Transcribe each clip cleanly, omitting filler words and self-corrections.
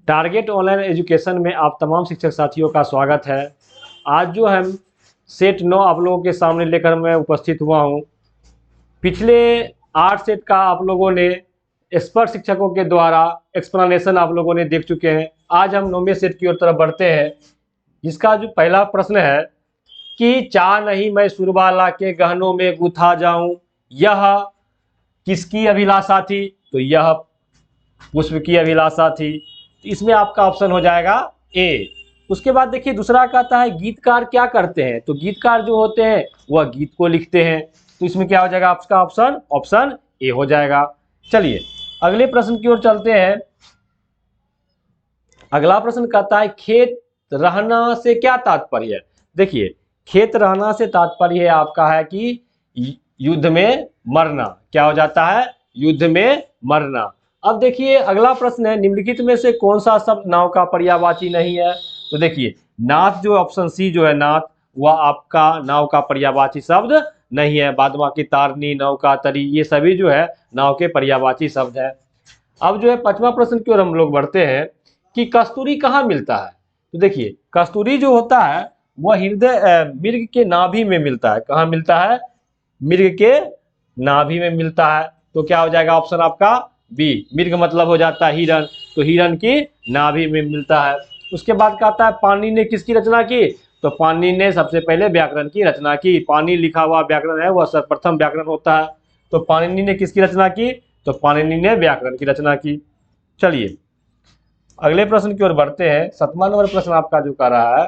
Target online education में आप तमाम शिक्षक साथियों का स्वागत है। आज जो हम सेट 9 आप लोगों के सामने लेकर मैं उपस्थित हुआ हूं। पिछले 8 सेट का आप लोगों ने एक्सपर्ट शिक्षकों के द्वारा एक्सप्लेनेशन आप लोगों ने देख चुके हैं। आज हम 9वें सेट की ओर तरफ बढ़ते हैं, जिसका जो पहला प्रश्न है कि चाह नहीं मैं सुरबाला के गहनों में गुथा जाऊं, यह किसकी अभिलाषा थी? तो यह पुष्प की अभिलाषा थी। तो इसमें आपका ऑप्शन हो जाएगा ए। उसके बाद देखिए दूसरा कहता है गीतकार क्या करते हैं? तो गीतकार जो होते हैं वह गीत को लिखते हैं। तो इसमें क्या हो जाएगा आपका ऑप्शन ए हो जाएगा। चलिए अगले प्रश्न की ओर चलते हैं। अगला प्रश्न कहता है खेत रहना से क्या तात्पर्य है? देखिए खेत रहना से तात्पर्य आपका है कि युद्ध में मरना। क्या हो जाता है? युद्ध में मरना। अब देखिए अगला प्रश्न है निम्नलिखित में से कौन सा शब्द नाव का पर्यायवाची नहीं है? तो देखिए नाथ जो ऑप्शन सी जो है नाथ, वह आपका नाव का पर्यायवाची शब्द नहीं है। बाद बाकी तारनी, नौका, तरी ये सभी जो है नाव के पर्यायवाची शब्द है। अब जो है 5वां प्रश्न की ओर हम लोग बढ़ते हैं कि कस्तूरी कहाँ मिलता है? तो देखिए कस्तूरी जो होता है वह हृदय मृग के नाभि में मिलता है। कहाँ मिलता है? मृग के नाभि में मिलता है। तो क्या हो जाएगा ऑप्शन आपका बी। मृग मतलब हो जाता है हिरण, तो हिरण की नाभि में मिलता है। उसके बाद कहता है पाणिनि ने किसकी रचना की? तो पाणिनि ने सबसे पहले व्याकरण की रचना की। पाणिनि लिखा हुआ व्याकरण है वह सर्वप्रथम व्याकरण होता है। तो पाणिनि ने किसकी रचना की? तो पाणिनि ने व्याकरण की रचना की। चलिए अगले प्रश्न की ओर बढ़ते हैं। 7वां नंबर प्रश्न आपका जो कह रहा है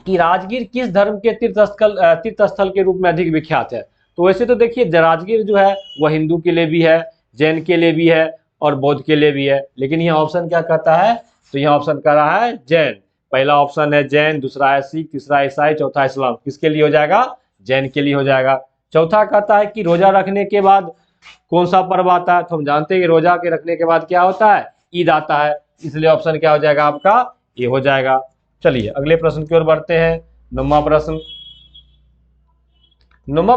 कि राजगीर किस धर्म के तीर्थस्थल के रूप में अधिक विख्यात है? तो वैसे तो देखिए राजगीर जो है वह हिंदू के लिए भी है, जैन के लिए भी है और बौद्ध के लिए भी है। लेकिन यह ऑप्शन क्या कहता है? तो यह ऑप्शन कह रहा है जैन। पहला ऑप्शन है जैन, दूसरा है सिख, तीसरा ईसाई, चौथा इस्लाम। किसके लिए हो जाएगा? जैन के लिए हो जाएगा। चौथा कहता है कि रोजा रखने के बाद कौन सा पर्व आता है? तो हम जानते हैं कि रोजा के रखने के बाद क्या होता है? ईद आता है। इसलिए ऑप्शन क्या हो जाएगा आपका? ये हो जाएगा। चलिए अगले प्रश्न की ओर बढ़ते हैं। 9वां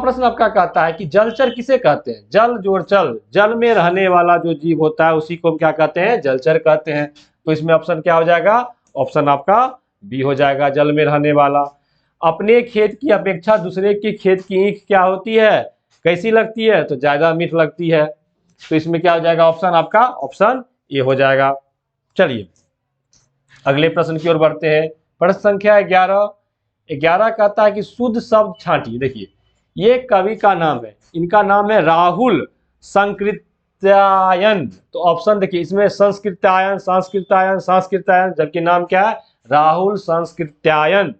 प्रश्न आपका कहता है कि जलचर किसे कहते हैं? जल जोड़ चल, जल में रहने वाला जो जीव होता है उसी को हम क्या कहते हैं? जलचर कहते हैं। तो इसमें ऑप्शन क्या हो जाएगा? ऑप्शन आपका बी हो जाएगा, जल में रहने वाला। अपने खेत की अपेक्षा दूसरे के खेत की ईख क्या होती है? कैसी लगती है? तो ज्यादा मीठ लगती है। तो इसमें क्या हो जाएगा ऑप्शन आपका? ऑप्शन ए हो जाएगा। चलिए अगले प्रश्न की ओर बढ़ते हैं। प्रश्न संख्या 11 कहता है कि शुद्ध शब्द छांटिए। देखिए ये कवि का नाम है, इनका नाम है राहुल संस्कृत्यायन। तो ऑप्शन देखिए इसमें संस्कृत्यायन, संस्कृत्यायन, संस्कृत्यायन, जबकि नाम क्या है? राहुल संस्कृत्यायन।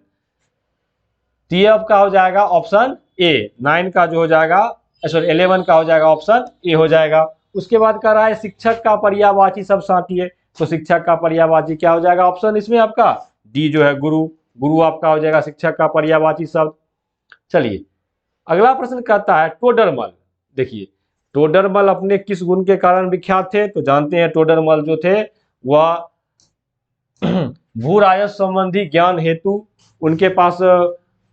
तो ये आपका हो जाएगा ऑप्शन ए। 9 का जो हो जाएगा, सॉरी 11 का हो जाएगा ऑप्शन ए हो जाएगा। उसके बाद कह रहा है शिक्षक का पर्यायवाची शब्द छांटिए। तो शिक्षक का पर्यायवाची क्या हो जाएगा? ऑप्शन इसमें आपका डी जो है गुरु। गुरु आपका हो जाएगा शिक्षक का पर्यायवाची शब्द। चलिए अगला प्रश्न कहता है टोडरमल। देखिए टोडरमल अपने किस गुण के कारण विख्यात थे? तो जानते हैं टोडरमल जो थे वह भू राजस्व संबंधी ज्ञान हेतु उनके पास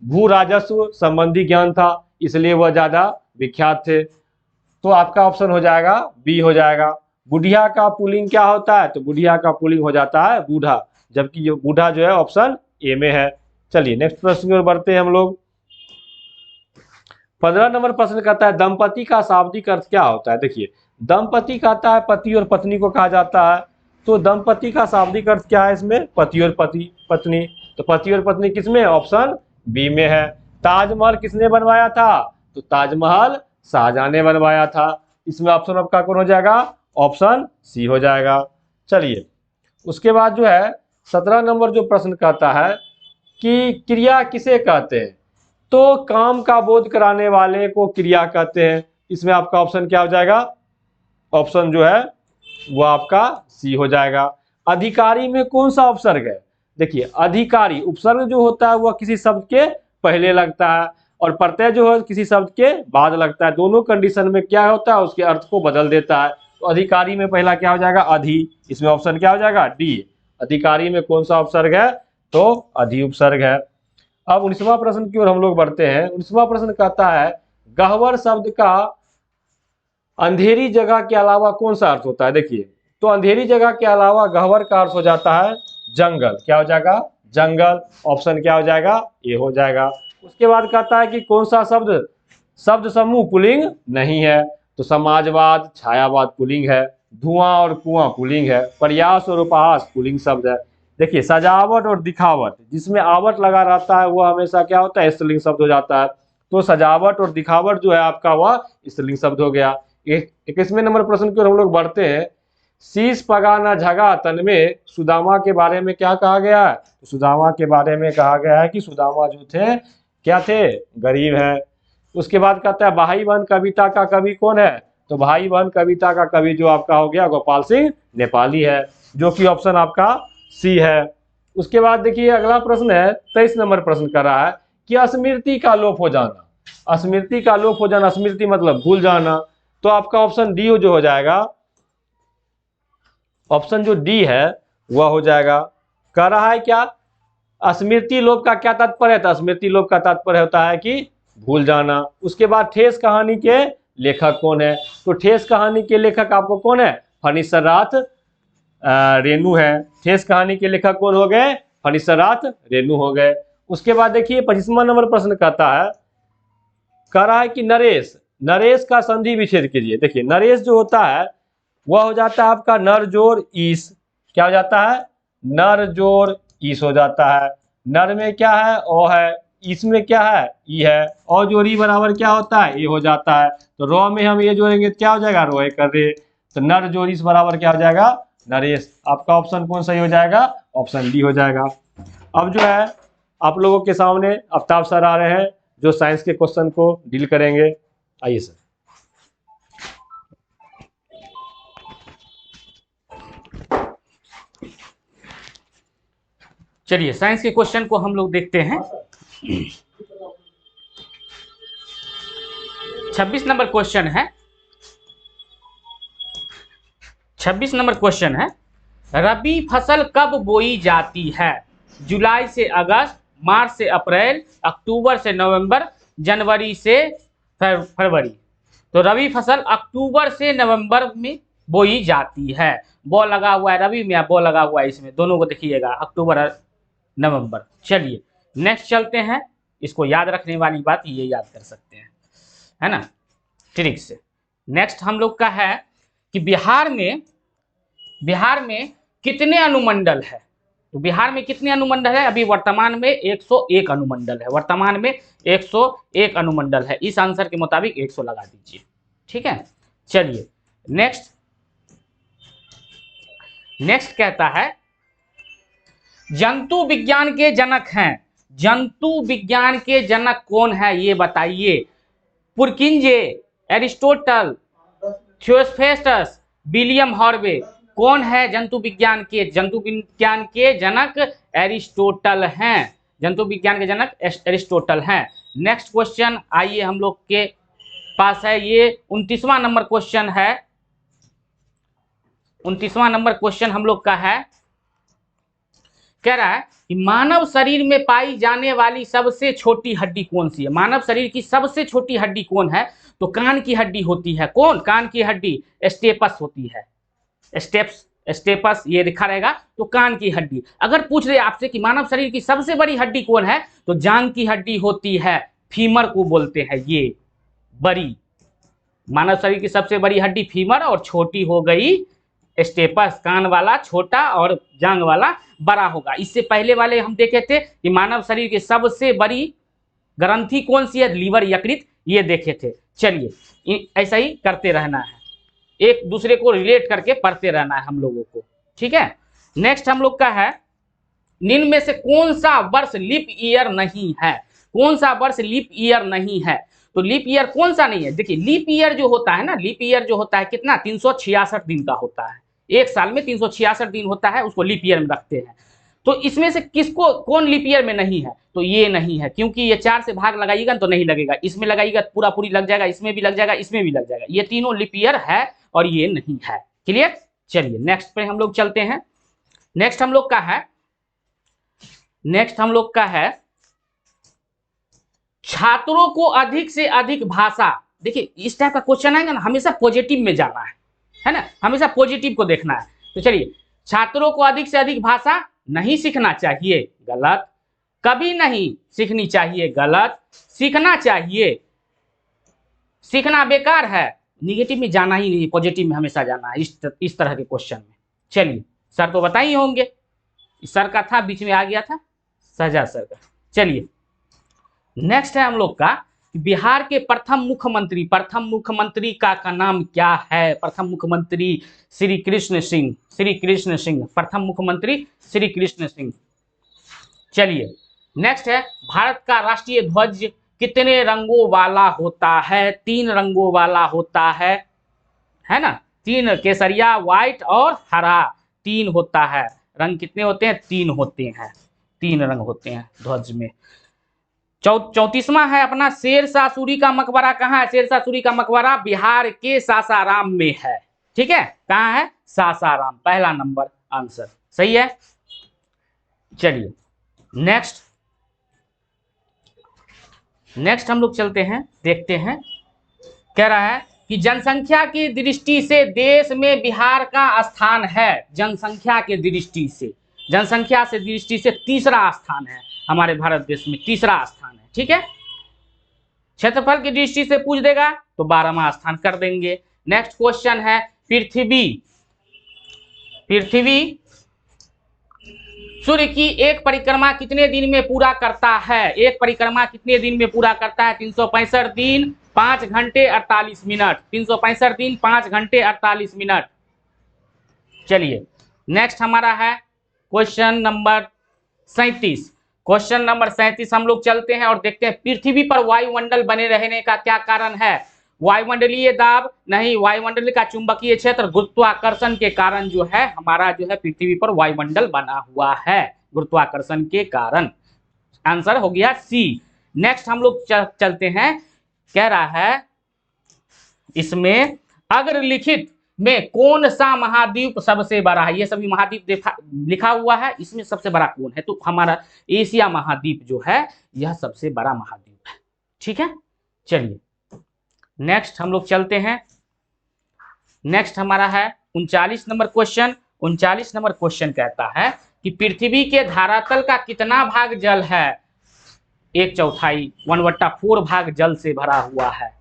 भू राजस्व संबंधी ज्ञान था, इसलिए वह ज्यादा विख्यात थे। तो आपका ऑप्शन हो जाएगा बी हो जाएगा। बुढ़िया का पुल्लिंग क्या होता है? तो बुढ़िया का पुल्लिंग हो जाता है बूढ़ा, जबकि जो बूढ़ा जो है ऑप्शन ए में है। चलिए नेक्स्ट प्रश्न की ओर बढ़ते हैं हम लोग। 15 नंबर प्रश्न कहता है दंपति का शाब्दिक अर्थ क्या होता है? देखिए दंपति कहता है पति और पत्नी को कहा जाता है। तो दंपति का शाब्दिक अर्थ क्या है इसमें? पति और पत्नी। तो पति और पत्नी किसमें? ऑप्शन बी में है। ताजमहल किसने बनवाया था? तो ताजमहल शाहजहां ने बनवाया था। इसमें ऑप्शन आपका कौन हो जाएगा? ऑप्शन सी हो जाएगा। चलिए उसके बाद जो है 17 नंबर जो प्रश्न कहता है कि क्रिया किसे कहते हैं? तो काम का बोध कराने वाले को क्रिया कहते हैं। इसमें आपका ऑप्शन क्या हो जाएगा? ऑप्शन जो है वो आपका सी हो जाएगा। अधिकारी में कौन सा उपसर्ग है? देखिए अधिकारी उपसर्ग जो होता है वह किसी शब्द के पहले लगता है और प्रत्यय जो है किसी शब्द के बाद लगता है। दोनों कंडीशन में क्या होता है? उसके अर्थ को बदल देता है। तो अधिकारी में पहला क्या हो जाएगा? अधि। इसमें ऑप्शन क्या हो जाएगा? डी। अधिकारी में कौन सा उपसर्ग है? तो अधि उपसर्ग है। अब 19वां प्रश्न की ओर हम लोग बढ़ते हैं। 19वां प्रश्न कहता है गह्वर शब्द का अंधेरी जगह के अलावा कौन सा अर्थ होता है? देखिए तो अंधेरी जगह के अलावा गह्वर का अर्थ हो जाता है जंगल। क्या हो जाएगा? जंगल। ऑप्शन क्या हो जाएगा? ए हो जाएगा। उसके बाद कहता है कि कौन सा शब्द शब्द समूह पुल्लिंग नहीं है? तो समाजवाद, छायावाद पुल्लिंग है, धुआं और कुआं पुल्लिंग है, प्रयास और उपहास पुल्लिंग शब्द है। देखिए, सजावट और दिखावट, जिसमें आवट लगा रहता है वो हमेशा क्या होता है? स्त्रीलिंग शब्द हो जाता है। तो सजावट और दिखावट जो है आपका वह स्त्रीलिंग शब्द हो गया। 21वें नंबर प्रश्न की ओर हम लोग बढ़ते हैं। शीश पगा न झगा तन में सुदामा के बारे में क्या कहा गया है? तो सुदामा के बारे में कहा गया है कि सुदामा जो थे क्या थे? गरीब है। उसके बाद कहता है भाई बहन कविता का कवि कौन है? तो भाई बहन कविता का कवि जो आपका हो गया गोपाल सिंह नेपाली है, जो कि ऑप्शन आपका सी है। उसके बाद देखिए अगला प्रश्न है, 23 नंबर प्रश्न कर रहा है कि स्मृति का लोप हो जाना। स्मृति का लोप हो जाना, स्मृति मतलब भूल जाना, तो आपका ऑप्शन डी जो हो जाएगा, ऑप्शन जो डी है वह हो जाएगा। कह रहा है क्या? स्मृति लोप का क्या तात्पर्य है? तो स्मृति लोप का तात्पर्य होता है कि भूल जाना। उसके बाद ठेस कहानी के लेखक कौन है? तो ठेस कहानी के लेखक आपको कौन है? फणीसरात रेणु है। ठेस कहानी के लेखक कौन हो गए? फणीसरात रेणु हो गए। उसके बाद देखिए 25वां नंबर प्रश्न कहता है, कह रहा है कि नरेश, नरेश का संधि विच्छेद कीजिए। देखिए नरेश जो होता है वह हो जाता है आपका नर जोड़ ईस। क्या हो जाता है? नर जोड़ ईस हो जाता है। नर में क्या है? ओ है। ईस में क्या है? ई है। और जोड़ी बराबर क्या होता है? ए हो जाता है। तो रॉ में हम ये जोड़ेंगे तो क्या हो जाएगा? रोए कर रे। तो नर जोड़ ईस बराबर क्या हो जाएगा? नरेश। आपका ऑप्शन कौन सही हो जाएगा? ऑप्शन डी हो जाएगा। अब जो है आप लोगों के सामने आफ्ताब सर आ रहे हैं जो साइंस के क्वेश्चन को डील करेंगे। आइए सर। चलिए साइंस के क्वेश्चन को हम लोग देखते हैं। 26 नंबर क्वेश्चन है। 26 नंबर क्वेश्चन है, रबी फसल कब बोई जाती है? जुलाई से अगस्त, मार्च से अप्रैल, अक्टूबर से नवंबर, जनवरी से फरवरी। तो रबी फसल अक्टूबर से नवंबर में बोई जाती है। बॉ लगा हुआ है रबी में या बॉ लगा हुआ है इसमें, दोनों को देखिएगा, अक्टूबर और नवंबर। चलिए नेक्स्ट चलते हैं। इसको याद रखने वाली बात ये याद कर सकते हैं, है ना, ट्रिक से। नेक्स्ट हम लोग का है कि बिहार में कितने अनुमंडल है? तो बिहार में कितने अनुमंडल है? अभी वर्तमान में 101 अनुमंडल है। वर्तमान में 101 अनुमंडल है। इस आंसर के मुताबिक 100 लगा दीजिए। ठीक है। चलिए नेक्स्ट कहता है, जंतु विज्ञान के जनक हैं। जंतु विज्ञान के जनक कौन है ये बताइए। पुरकिंजे, एरिस्टोटल, थियोफ्रेस्टस, विलियम हॉर्वे। कौन है जंतु विज्ञान के जनक? एरिस्टोटल हैं। जंतु विज्ञान के जनक एरिस्टोटल हैं। नेक्स्ट क्वेश्चन आइए हम लोग के पास है, ये 29वां नंबर क्वेश्चन है। 29वां नंबर क्वेश्चन हम लोग का है, कह रहा है कि मानव शरीर में पाई जाने वाली सबसे छोटी हड्डी कौन सी है? मानव शरीर की सबसे छोटी हड्डी कौन है? तो कान की हड्डी होती है। कौन? कान की हड्डी स्टेपस होती है। स्टेपस ये लिखा रहेगा। तो कान की हड्डी। अगर पूछ रहे आपसे कि मानव शरीर की सबसे बड़ी हड्डी कौन है, तो जांघ की हड्डी होती है। फीमर को बोलते हैं ये बड़ी। मानव शरीर की सबसे बड़ी हड्डी फीमर और छोटी हो गई स्टेपस। कान वाला छोटा और जांघ वाला बड़ा होगा। इससे पहले वाले हम देखे थे कि मानव शरीर की सबसे बड़ी ग्रंथि कौन सी है? लीवर, यकृत, ये देखे थे। चलिए ऐसा ही करते रहना है, एक दूसरे को रिलेट करके पढ़ते रहना है हम लोगों को। ठीक है। नेक्स्ट हम लोग का है, निम्न में से कौन सा वर्ष लीप ईयर नहीं है? कौन सा वर्ष लीप ईयर नहीं है? तो लीप ईयर कौन सा नहीं है? देखिए लीप ईयर जो होता है ना, लीप ईयर जो होता है कितना? 366 दिन का होता है। एक साल में 366 दिन होता है, उसको लीप ईयर में रखते हैं। तो इसमें से किसको, कौन लीप ईयर में नहीं है? तो ये नहीं है, क्योंकि ये 4 से भाग लगाइएगा तो नहीं लगेगा। इसमें लगाइएगा पूरा पूरी लग जाएगा, इसमें भी लग जाएगा, इसमें भी लग जाएगा। ये तीनों लीप ईयर है और ये नहीं है। क्लियर। चलिए नेक्स्ट पे हम लोग चलते हैं। नेक्स्ट हम लोग का है छात्रों को अधिक से अधिक भाषा। देखिए इस टाइप का क्वेश्चन आएगा ना, हमेशा पॉजिटिव में जाना है। है ना, हमेशा पॉजिटिव को देखना है। तो चलिए, छात्रों को अधिक से अधिक भाषा नहीं सीखना चाहिए, गलत। कभी नहीं सीखनी चाहिए, गलत। सीखना चाहिए, सीखना बेकार है, निगेटिव में जाना ही नहीं, पॉजिटिव में हमेशा जाना है इस तरह के क्वेश्चन में। चलिए, सर तो बताइए होंगे, सर का था, बीच में आ गया था सजा सर का। चलिए, नेक्स्ट है हम लोग का बिहार के प्रथम मुख्यमंत्री का नाम क्या है? प्रथम मुख्यमंत्री श्री कृष्ण सिंह, प्रथम मुख्यमंत्री श्री कृष्ण सिंह। चलिए, नेक्स्ट है भारत का राष्ट्रीय ध्वज कितने रंगों वाला होता है? 3 रंगों वाला होता है ना, 3, केसरिया, व्हाइट और हरा, 3 होता है। रंग कितने होते हैं? 3 होते हैं, 3 रंग होते हैं ध्वज में। 34वां है अपना शेरशाह सूरी का मकबरा कहाँ है? शेरशाह सूरी का मकबरा बिहार के सासाराम में है। ठीक है, कहाँ है? सासाराम, पहला नंबर आंसर सही है। चलिए, नेक्स्ट हम लोग चलते हैं, देखते हैं। कह रहा है कि जनसंख्या की दृष्टि से देश में बिहार का स्थान है, जनसंख्या के दृष्टि से, जनसंख्या से दृष्टि से तीसरा स्थान है हमारे भारत देश में, तीसरा स्थान है। ठीक है, क्षेत्रफल की दृष्टि से पूछ देगा तो 12वां स्थान कर देंगे। नेक्स्ट क्वेश्चन है पृथ्वी सूर्य की एक परिक्रमा कितने दिन में पूरा करता है? एक परिक्रमा कितने दिन में पूरा करता है? 365 दिन 5 घंटे 48 मिनट, 365 दिन 5 घंटे 48 मिनट। चलिए, नेक्स्ट हमारा है क्वेश्चन नंबर 37। क्वेश्चन नंबर 37 हम लोग चलते हैं और देखते हैं पृथ्वी पर वायुमंडल बने रहने का क्या कारण है? वायुमंडलीय दाब नहीं, वायुमंडल का चुंबकीय क्षेत्र, गुरुत्वाकर्षण के कारण जो है हमारा जो है पृथ्वी पर वायुमंडल बना हुआ है, गुरुत्वाकर्षण के कारण। आंसर हो गया सी। नेक्स्ट हम लोग चलते हैं। कह रहा है इसमें अग्रलिखित में कौन सा महाद्वीप सबसे बड़ा है? ये सभी महाद्वीप लिखा हुआ है, इसमें सबसे बड़ा कौन है? तो हमारा एशिया महाद्वीप जो है यह सबसे बड़ा महाद्वीप है। ठीक है, चलिए नेक्स्ट हम लोग चलते हैं। नेक्स्ट हमारा है 39 नंबर क्वेश्चन। 39 नंबर क्वेश्चन कहता है कि पृथ्वी के धरातल का कितना भाग जल है? 1/4, 1/4 भाग जल से भरा हुआ है।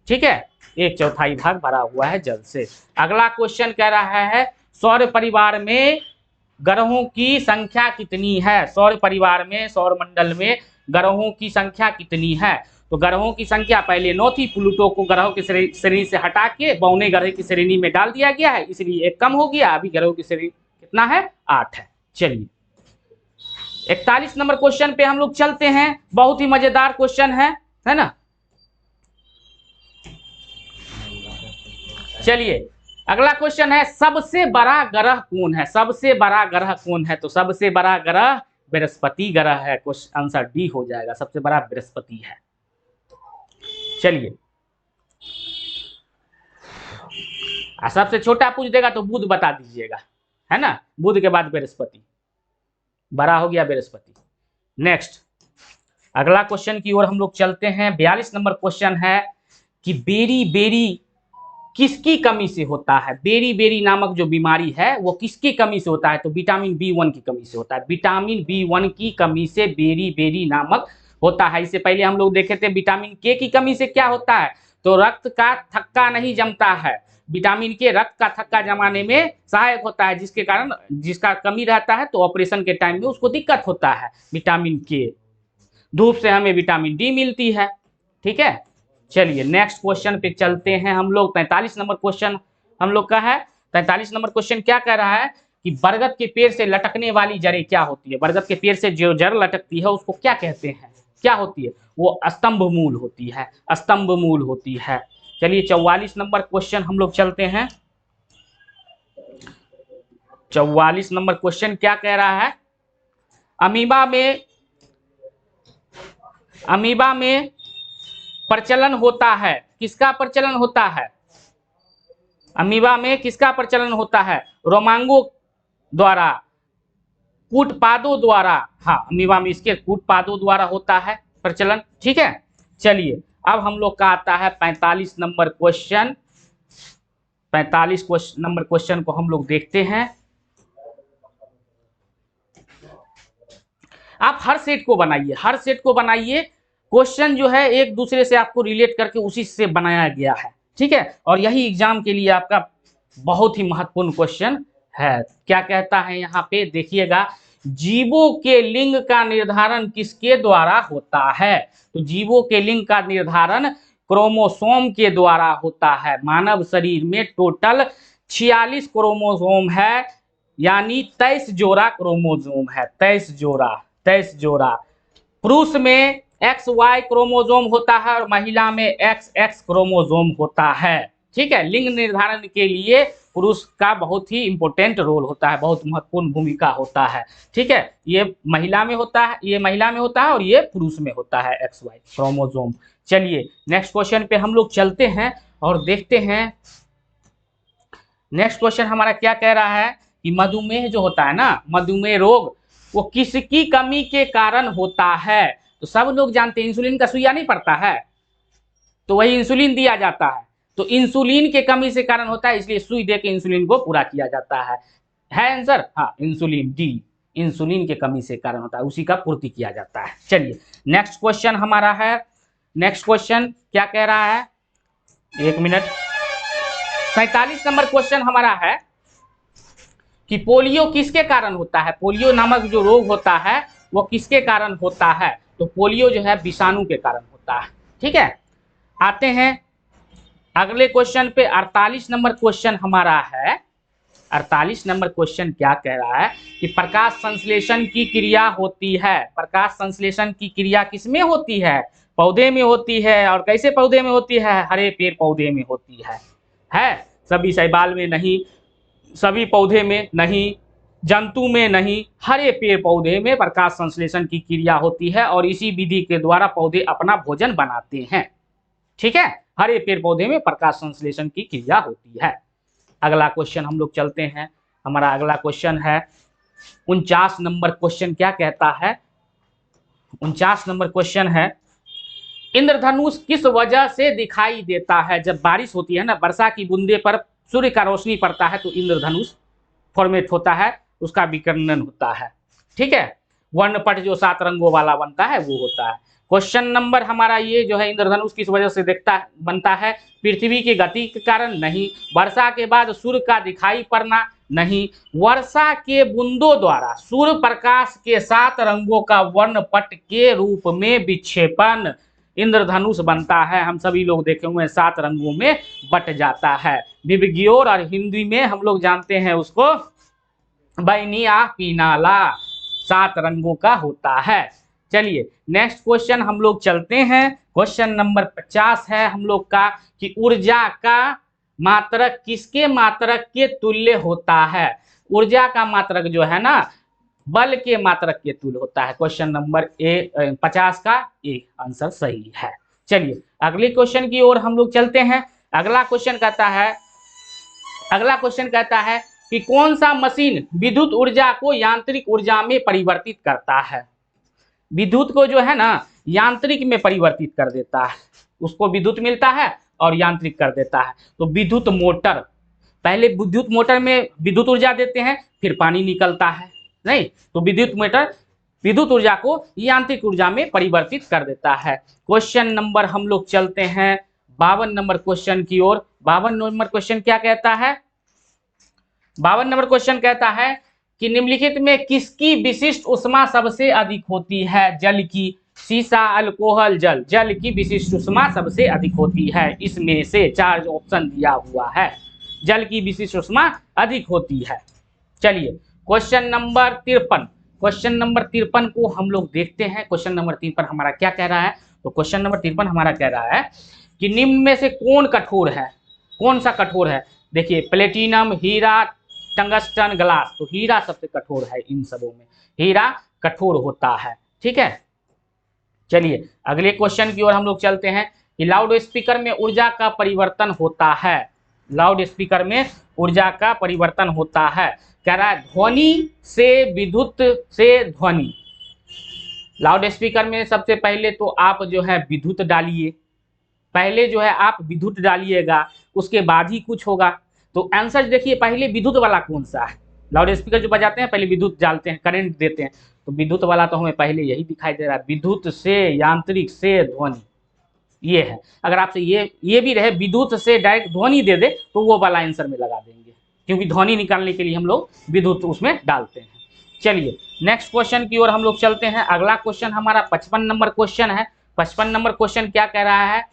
ठीक है, 1/4 भाग भरा हुआ है जल से। अगला क्वेश्चन कह रहा है सौर परिवार में ग्रहों की संख्या कितनी है? सौर परिवार में, सौर मंडल में ग्रहों की संख्या कितनी है? तो ग्रहों की संख्या पहले 9 थी, प्लूटो को ग्रहों की श्रेणी से हटा के 52 ग्रह की श्रेणी में डाल दिया गया है, इसलिए 1 कम हो गया। अभी ग्रहों की श्रेणी कितना है? 8 है। चलिए 41 नंबर क्वेश्चन पे हम लोग चलते हैं। बहुत ही मजेदार क्वेश्चन है ना। चलिए अगला क्वेश्चन है सबसे बड़ा ग्रह कौन है? सबसे बड़ा ग्रह कौन है? तो सबसे बड़ा ग्रह बृहस्पति ग्रह है। क्वेश्चन आंसर डी हो जाएगा, सबसे बड़ा बृहस्पति है। चलिए सबसे छोटा पूछ देगा तो बुध बता दीजिएगा, है ना। बुध के बाद बृहस्पति, बड़ा हो गया बृहस्पति। नेक्स्ट अगला क्वेश्चन की ओर हम लोग चलते हैं। 42 नंबर क्वेश्चन है कि बेरी बेरी किसकी कमी से होता है? बेरी बेरी नामक जो बीमारी है वो किसकी कमी से होता है? तो विटामिन B1 की कमी से होता है। विटामिन B1 की कमी से बेरी बेरी नामक होता है। इससे पहले हम लोग देखे थे विटामिन के की कमी से क्या होता है? तो रक्त का थक्का नहीं जमता है। विटामिन के रक्त का थक्का जमाने में सहायक होता है, जिसके कारण जिसका कमी रहता है तो ऑपरेशन के टाइम में उसको दिक्कत होता है। विटामिन के, धूप से हमें विटामिन डी मिलती है। ठीक है, चलिए नेक्स्ट क्वेश्चन पे चलते हैं हम लोग। 43 नंबर क्वेश्चन हम लोग का है। 43 नंबर क्वेश्चन क्या कह रहा है कि बरगद के पेड़ से लटकने वाली जड़ें क्या होती है? बरगद के पेड़ से जो जड़ लटकती है उसको क्या कहते हैं? क्या होती है? वो स्तंभ मूल होती है, स्तंभ मूल होती है। चलिए 44 नंबर क्वेश्चन हम लोग चलते हैं। 44 नंबर क्वेश्चन क्या कह रहा है? अमीबा में प्रचलन होता है, किसका प्रचलन होता है? अमीबा में किसका प्रचलन होता है? रोमांगों द्वारा, कूटपादों द्वारा। हाँ, अमीबा में इसके कूटपादों द्वारा होता है प्रचलन। ठीक है, चलिए अब हम लोग का आता है 45 नंबर क्वेश्चन। 45 नंबर क्वेश्चन को हम लोग देखते हैं। आप हर सेट को बनाइए, हर सेट को बनाइए। क्वेश्चन जो है एक दूसरे से आपको रिलेट करके उसी से बनाया गया है, ठीक है। और यही एग्जाम के लिए आपका बहुत ही महत्वपूर्ण क्वेश्चन है। क्या कहता है यहाँ पे देखिएगा, जीवों के लिंग का निर्धारण किसके द्वारा होता है? तो जीवों के लिंग का निर्धारण क्रोमोसोम के द्वारा होता है। मानव शरीर में टोटल 46 क्रोमोसोम है, यानी 23 जोड़ा क्रोमोसोम है। 23 जोड़ा। पुरुष में XY क्रोमोसोम होता है और महिला में XX क्रोमोसोम होता है, ठीक है। लिंग निर्धारण के लिए पुरुष का बहुत ही इंपॉर्टेंट रोल होता है, बहुत महत्वपूर्ण भूमिका होता है, ठीक है। ये महिला में होता है, ये महिला में होता है और ये पुरुष में होता है XY क्रोमोसोम। चलिए नेक्स्ट क्वेश्चन पे हम लोग चलते हैं और देखते हैं नेक्स्ट क्वेश्चन हमारा क्या कह रहा है कि मधुमेह जो होता है ना, मधुमेह रोग, वो किसकी कमी के कारण होता है? तो सब लोग जानते हैं इंसुलिन का सुइया नहीं पड़ता है, तो वही इंसुलिन दिया जाता है, तो इंसुलिन के कमी से कारण होता है, इसलिए सुई दे के इंसुलिन को पूरा किया जाता है आंसर? हाँ, इंसुलिन, डी, इंसुलिन के कमी से कारण होता है, उसी का पूर्ति किया जाता है। चलिए नेक्स्ट क्वेश्चन हमारा है, नेक्स्ट क्वेश्चन क्या कह रहा है, एक मिनट, 47 नंबर क्वेश्चन हमारा है कि पोलियो किसके कारण होता है? पोलियो नामक जो रोग होता है वो किसके कारण होता है? तो पोलियो जो है विषाणु के कारण होता है, ठीक है। आते हैं अगले क्वेश्चन पे। 48 नंबर क्वेश्चन हमारा है। 48 नंबर क्वेश्चन क्या कह रहा है कि प्रकाश संश्लेषण की क्रिया होती है। प्रकाश संश्लेषण की क्रिया किसमें होती है? पौधे में होती है। और कैसे पौधे में होती है? हरे पेड़ पौधे में होती है। सभी शैवाल में नहीं, सभी पौधे में नहीं, जंतु में नहीं, हरे पेड़ पौधे में प्रकाश संश्लेषण की क्रिया होती है और इसी विधि के द्वारा पौधे अपना भोजन बनाते हैं, ठीक है। हरे पेड़ पौधे में प्रकाश संश्लेषण की क्रिया होती है। अगला क्वेश्चन हम लोग चलते हैं। हमारा अगला क्वेश्चन है 49 नंबर क्वेश्चन क्या कहता है? 49 नंबर क्वेश्चन है, इंद्रधनुष किस वजह से दिखाई देता है? जब बारिश होती है ना, वर्षा की बूंदे पर सूर्य का रोशनी पड़ता है तो इंद्रधनुष फॉर्मेट होता है, उसका विकिरण होता है, ठीक है। वर्णपट जो 7 रंगों वाला बनता है वो होता है। क्वेश्चन नंबर हमारा ये जो है, इंद्रधनुष किस वजह से बनता है? पृथ्वी की गति के कारण? नहीं। वर्षा के बाद सूर्य का दिखाई पड़ना? नहीं। वर्षा के बूंदों द्वारा सूर्य प्रकाश के 7 रंगों का वर्णपट के रूप में विक्षेपण इंद्रधनुष बनता है। हम सभी लोग देखे हुए 7 रंगों में बट जाता है। विबग्योर और हिंदी में हम लोग जानते हैं उसको बैनिया पीनाला, 7 रंगों का होता है। चलिए नेक्स्ट क्वेश्चन हम लोग चलते हैं। क्वेश्चन नंबर 50 है हम लोग का कि ऊर्जा का मात्रक किसके मात्रक के तुल्य होता है? ऊर्जा का मात्रक जो है ना, बल के मात्रक के तुल्य होता है। क्वेश्चन नंबर 50 का ए आंसर सही है। चलिए अगले क्वेश्चन की ओर हम लोग चलते हैं। अगला क्वेश्चन कहता है कि कौन सा मशीन विद्युत ऊर्जा को यांत्रिक ऊर्जा में परिवर्तित करता है? विद्युत को जो है ना यांत्रिक में परिवर्तित कर देता है, उसको विद्युत मिलता है और यांत्रिक कर देता है। तो विद्युत मोटर, पहले विद्युत मोटर में विद्युत ऊर्जा देते हैं फिर पानी निकलता है, नहीं तो विद्युत मोटर विद्युत ऊर्जा को यांत्रिक ऊर्जा में परिवर्तित कर देता है। क्वेश्चन नंबर हम लोग चलते हैं 52 नंबर क्वेश्चन की ओर। 52 नंबर क्वेश्चन क्या कहता है? 52 नंबर क्वेश्चन कहता है कि निम्नलिखित में किसकी विशिष्ट ऊष्मा सबसे अधिक होती है? जल की, सीसा, अल्कोहल, जल। जल की विशिष्ट ऊष्मा सबसे अधिक होती है। इसमें से 4 ऑप्शन दिया हुआ है, जल की विशिष्ट ऊष्मा अधिक होती है। चलिए क्वेश्चन नंबर 53, क्वेश्चन नंबर 53 को हम लोग देखते हैं। क्वेश्चन नंबर 53 हमारा क्या कह रहा है? तो क्वेश्चन नंबर 53 हमारा कह रहा है कि निम्न में से कौन कठोर है? कौन सा कठोर है? देखिए प्लेटिनम, हीरा, टंगस्टन, ग्लास। तो हीरा सबसे कठोर है, इन सबों में हीरा कठोर होता है, ठीक है। चलिए अगले क्वेश्चन की ओर हम लोग चलते हैं कि लाउड स्पीकर में ऊर्जा का परिवर्तन होता है। लाउड स्पीकर में ऊर्जा का परिवर्तन होता है। कह रहा है ध्वनि से विद्युत से ध्वनि। लाउड स्पीकर में सबसे पहले तो आप जो है विद्युत डालिए, पहले जो है आप विद्युत डालिएगा, उसके बाद ही कुछ होगा। तो आंसर देखिए पहले विद्युत वाला कौन सा है, लाउड स्पीकर जो बजाते हैं पहले विद्युत डालते हैं, करंट देते हैं, तो विद्युत वाला तो हमें पहले यही दिखाई दे रहा है, विद्युत से यांत्रिक से ध्वनि, ये है। अगर आपसे ये भी रहे विद्युत से डायरेक्ट ध्वनि दे दे तो वो वाला आंसर में लगा देंगे, क्योंकि ध्वनि निकालने के लिए हम लोग विद्युत उसमें डालते हैं। चलिए नेक्स्ट क्वेश्चन की ओर हम लोग चलते हैं। अगला क्वेश्चन हमारा 55 नंबर क्वेश्चन है। 55 नंबर क्वेश्चन क्या कह रहा है,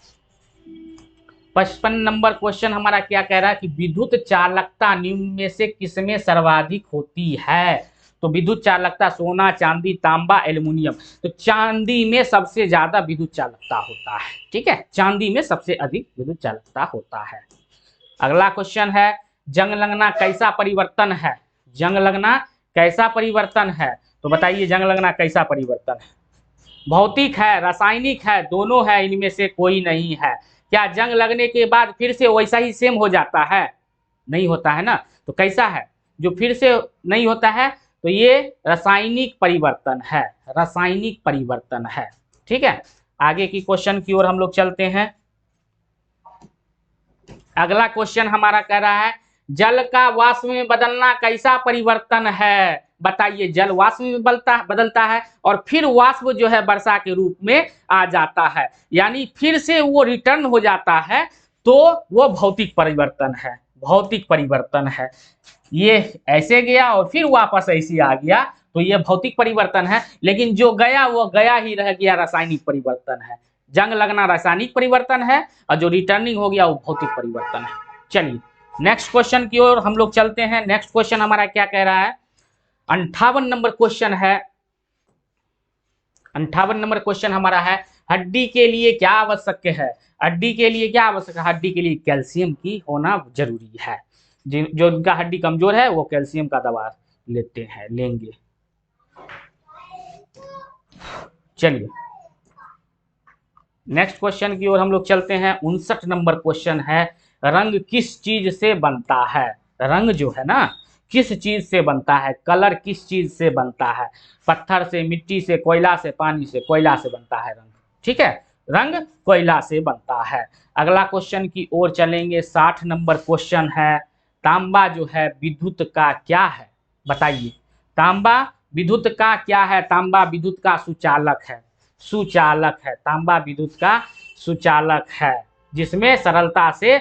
55 नंबर क्वेश्चन हमारा क्या कह रहा है कि विद्युत चालकता निम्न में से किसमें सर्वाधिक होती है। तो विद्युत चालकता सोना, चांदी, तांबा, एल्युमिनियम, तो चांदी में सबसे ज्यादा विद्युत चालकता होता है, ठीक है, चांदी में सबसे अधिक विद्युत चालकता होता है। अगला क्वेश्चन है जंग लगना कैसा परिवर्तन है, जंग लगना कैसा परिवर्तन है, तो बताइए जंग लगना कैसा परिवर्तन है, भौतिक है, रासायनिक है, दोनों है, इनमें से कोई नहीं है। क्या जंग लगने के बाद फिर से वैसा ही सेम हो जाता है, नहीं होता है ना, तो कैसा है जो फिर से नहीं होता है, तो ये रासायनिक परिवर्तन है, रासायनिक परिवर्तन है, ठीक है। आगे की क्वेश्चन की ओर हम लोग चलते हैं। अगला क्वेश्चन हमारा कह रहा है जल का वाष्प में बदलना कैसा परिवर्तन है, बताइए जल वाष्प में बदलता है और फिर वाष्प जो है वर्षा के रूप में आ जाता है, यानी फिर से वो रिटर्न हो जाता है, तो वो भौतिक परिवर्तन है, भौतिक परिवर्तन है। ये ऐसे गया और फिर वापस ऐसे आ गया, तो ये भौतिक परिवर्तन है, लेकिन जो गया वो गया ही रह गया, रासायनिक परिवर्तन है। जंग लगना रासायनिक परिवर्तन है और जो रिटर्निंग हो गया वो भौतिक परिवर्तन है। चलिए नेक्स्ट क्वेश्चन की ओर हम लोग चलते हैं। नेक्स्ट क्वेश्चन हमारा क्या कह रहा है, 58 नंबर क्वेश्चन है। 58 नंबर क्वेश्चन हमारा है हड्डी के लिए क्या आवश्यक है, हड्डी के लिए क्या आवश्यक है, हड्डी के लिए कैल्शियम की होना जरूरी है। जो उनका हड्डी कमजोर है वो कैल्शियम का दवा लेंगे। चलिए नेक्स्ट क्वेश्चन की ओर हम लोग चलते हैं। 59 नंबर क्वेश्चन है रंग किस चीज से बनता है, रंग जो है ना किस चीज से बनता है, कलर किस चीज से बनता है, पत्थर से, मिट्टी से, कोयला से, पानी से, कोयला से बनता है रंग, ठीक है, रंग कोयला से बनता है। अगला क्वेश्चन की ओर चलेंगे। 60 नंबर क्वेश्चन है तांबा जो है विद्युत का क्या है, बताइए तांबा विद्युत का क्या है, तांबा विद्युत का सुचालक है, सुचालक है, तांबा विद्युत का सुचालक है, जिसमें सरलता से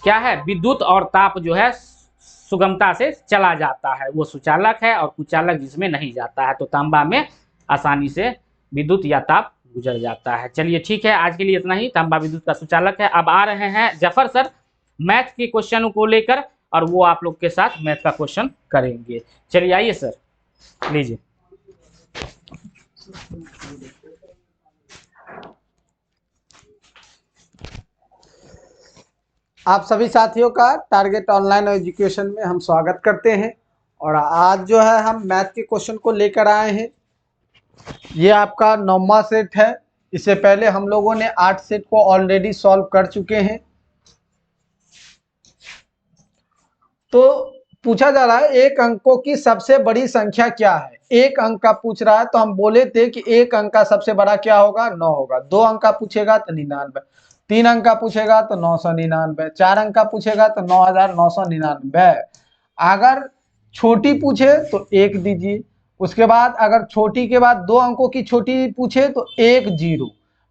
क्या है विद्युत और ताप जो है सुगमता से चला जाता है, वो सुचालक है, और कुचालक जिसमें नहीं जाता है, तो तांबा में आसानी से विद्युत या ताप गुजर जाता है। चलिए ठीक है, आज के लिए इतना ही, तांबा विद्युत का सुचालक है। अब आ रहे हैं जफर सर मैथ के क्वेश्चन को लेकर, और वो आप लोग के साथ मैथ का क्वेश्चन करेंगे। चलिए आइए सर, लीजिए। आप सभी साथियों का टारगेट ऑनलाइन एजुकेशन में हम स्वागत करते हैं। और आज जो है हम मैथ के क्वेश्चन को लेकर आए हैं। ये आपका 9वां सेट है। इससे पहले हम लोगों ने 8 सेट को ऑलरेडी सॉल्व कर चुके हैं। तो पूछा जा रहा है एक अंकों की सबसे बड़ी संख्या क्या है। एक अंक का पूछ रहा है, तो हम बोले थे कि एक अंक का सबसे बड़ा क्या होगा, 9 होगा। 2 अंक का पूछेगा तो 99, 3 अंक का पूछेगा तो 999, 4 अंक का पूछेगा तो 9999। अगर छोटी पूछे तो 1 दीजिए, उसके बाद अगर छोटी के बाद 2 अंकों की छोटी पूछे तो 1 0,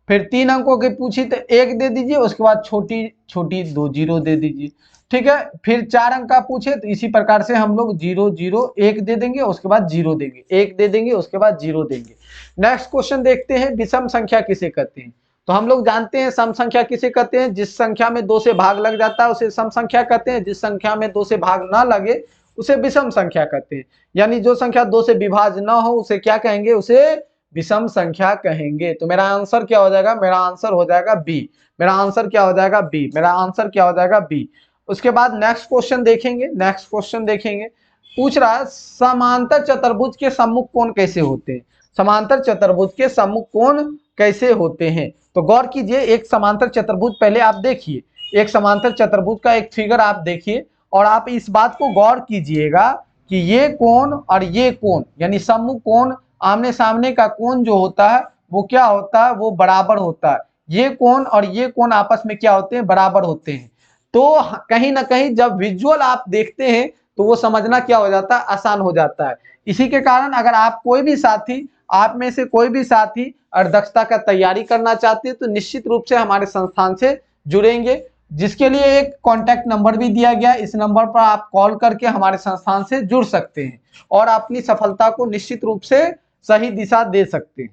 फिर 3 अंकों की पूछी तो 1 दे दीजिए, उसके बाद छोटी छोटी 2 0 दे दीजिए, ठीक है। फिर 4 अंक का पूछे तो इसी प्रकार से हम लोग 0 0 1 दे देंगे, उसके बाद 0 देंगे, 1 दे देंगे, उसके बाद 0 देंगे। नेक्स्ट क्वेश्चन देखते हैं, विषम संख्या किसे कहते हैं। तो हम लोग जानते हैं सम संख्या किसे कहते हैं, जिस संख्या में 2 से भाग लग जाता है उसे सम संख्या कहते हैं, जिस संख्या में 2 से भाग ना लगे उसे विषम संख्या कहते हैं। यानी जो संख्या 2 से विभाज्य ना हो उसे क्या कहेंगे, उसे विषम संख्या कहेंगे। तो मेरा आंसर क्या हो जाएगा, मेरा आंसर हो जाएगा बी। मेरा आंसर क्या हो जाएगा, बी। मेरा आंसर क्या हो जाएगा, बी। उसके बाद नेक्स्ट क्वेश्चन देखेंगे। नेक्स्ट क्वेश्चन देखेंगे, पूछ रहा है समांतर चतुर्भुज के सम्मुख कोण कैसे होते हैं। समांतर चतुर्भुज के सम्मुख कोण कैसे होते हैं, तो गौर कीजिए। एक समांतर चतुर्भुज पहले आप देखिए, एक समांतर चतुर्भुज का एक फिगर आप देखिए, और आप इस बात को गौर कीजिएगा कि ये कोण और ये कोण यानी सम्मुख कोण, आमने सामने का कोण जो होता है वो क्या होता है, वो बराबर होता है। ये कोण और ये कोण आपस में क्या होते हैं, बराबर होते हैं। तो कहीं ना कहीं जब विजुअल आप देखते हैं तो वो समझना क्या हो जाता है, आसान हो जाता है। इसी के कारण अगर आप कोई भी साथी, आप में से कोई भी साथी दक्षता का तैयारी करना चाहते हैं तो निश्चित रूप से हमारे संस्थान से जुड़ेंगे, जिसके लिए एक कॉन्टैक्ट नंबर भी दिया गया। इस नंबर पर आप कॉल करके हमारे संस्थान से जुड़ सकते हैं और अपनी सफलता को निश्चित रूप से सही दिशा दे सकते हैं।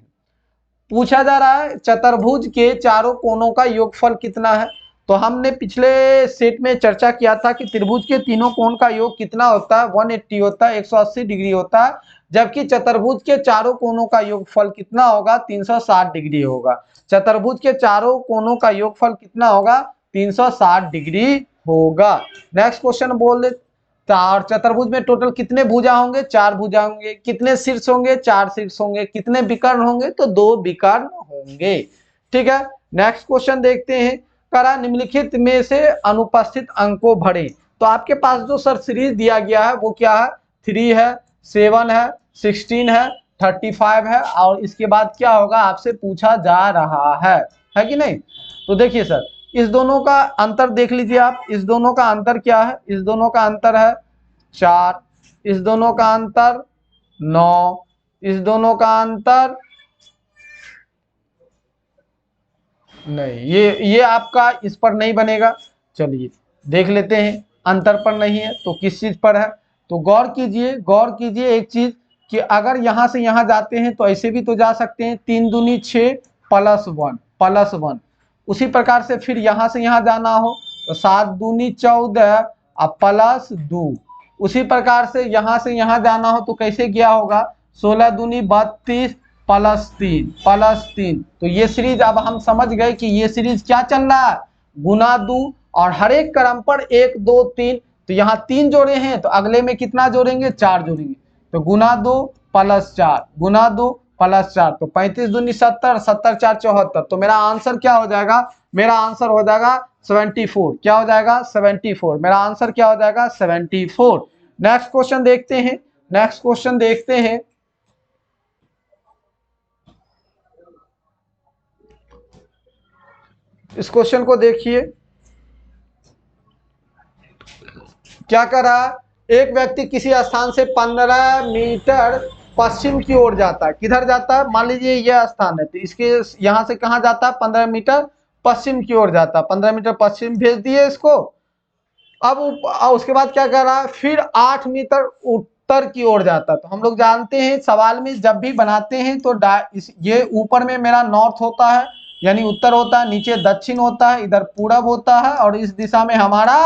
पूछा जा रहा है चतुर्भुज के चारों कोनों का योगफल कितना है। तो हमने पिछले सेट में चर्चा किया था कि त्रिभुज के तीनों कोण का योग कितना होता है, 180 होता है, 180 डिग्री होता है, जबकि चतुर्भुज के चारों कोनों का योगफल कितना होगा, 360 डिग्री होगा। चतुर्भुज के चारों कोनों का योगफल कितना होगा, 360 डिग्री होगा। नेक्स्ट क्वेश्चन बोल दे, और चतुर्भुज में टोटल कितने भुजा होंगे, 4 भुजा होंगे। कितने शीर्ष होंगे, 4 शीर्ष होंगे। कितने विकर्ण होंगे, तो 2 विकर्ण होंगे। ठीक है, नेक्स्ट क्वेश्चन देखते हैं। करा निम्नलिखित में से अनुपस्थित अंकों भरें। तो आपके पास जो सर सीरीज दिया गया है वो क्या है, 3 है, 7 है, 16 है, 35 है, और इसके बाद क्या होगा आपसे पूछा जा रहा है कि नहीं। तो देखिए सर, इस दोनों का अंतर देख लीजिए आप। इस दोनों का अंतर क्या है, इस दोनों का अंतर है 4, इस दोनों का अंतर 9, इस दोनों का अंतर नहीं, ये आपका इस पर नहीं बनेगा। चलिए देख लेते हैं, अंतर पर नहीं है तो किस चीज पर है। तो गौर कीजिए एक चीज कि अगर यहां से यहां जाते हैं तो ऐसे भी तो जा सकते हैं, 3 दूनी 6 प्लस 1। उसी प्रकार से फिर यहां से यहां जाना हो तो 7 दूनी 14 और प्लस 2। उसी प्रकार से यहां जाना हो तो कैसे गया होगा, 16 दूनी 32 प्लस 3। तो ये सीरीज अब हम समझ गए कि ये सीरीज क्या चल रहा है, गुना 2, और हर एक क्रम पर 1 2 3। तो यहाँ 3 जोड़े हैं तो अगले में कितना जोड़ेंगे, 4 जोड़ेंगे। तो गुना 2 प्लस 4, गुना 2 प्लस 4, तो 35 दूनी 70, 70 4 74। तो मेरा आंसर क्या हो जाएगा, मेरा आंसर हो जाएगा 74। क्या हो जाएगा, 74। मेरा आंसर क्या हो जाएगा, 74। नेक्स्ट क्वेश्चन देखते हैं। इस क्वेश्चन को देखिए, क्या कर रहा है, एक व्यक्ति किसी स्थान से 15 मीटर पश्चिम की ओर जाता है। किधर जाता है, मान लीजिए यह स्थान है तो इसके यहां से कहां जाता है, 15 मीटर पश्चिम की ओर जाता है। 15 मीटर पश्चिम भेज दिए इसको। अब उसके बाद क्या कर रहा है, फिर 8 मीटर उत्तर की ओर जाता है। तो हम लोग जानते हैं सवाल में जब भी बनाते हैं तो ये ऊपर में मेरा नॉर्थ होता है यानी उत्तर होता है, नीचे दक्षिण होता है, इधर पूरब होता है, और इस दिशा में हमारा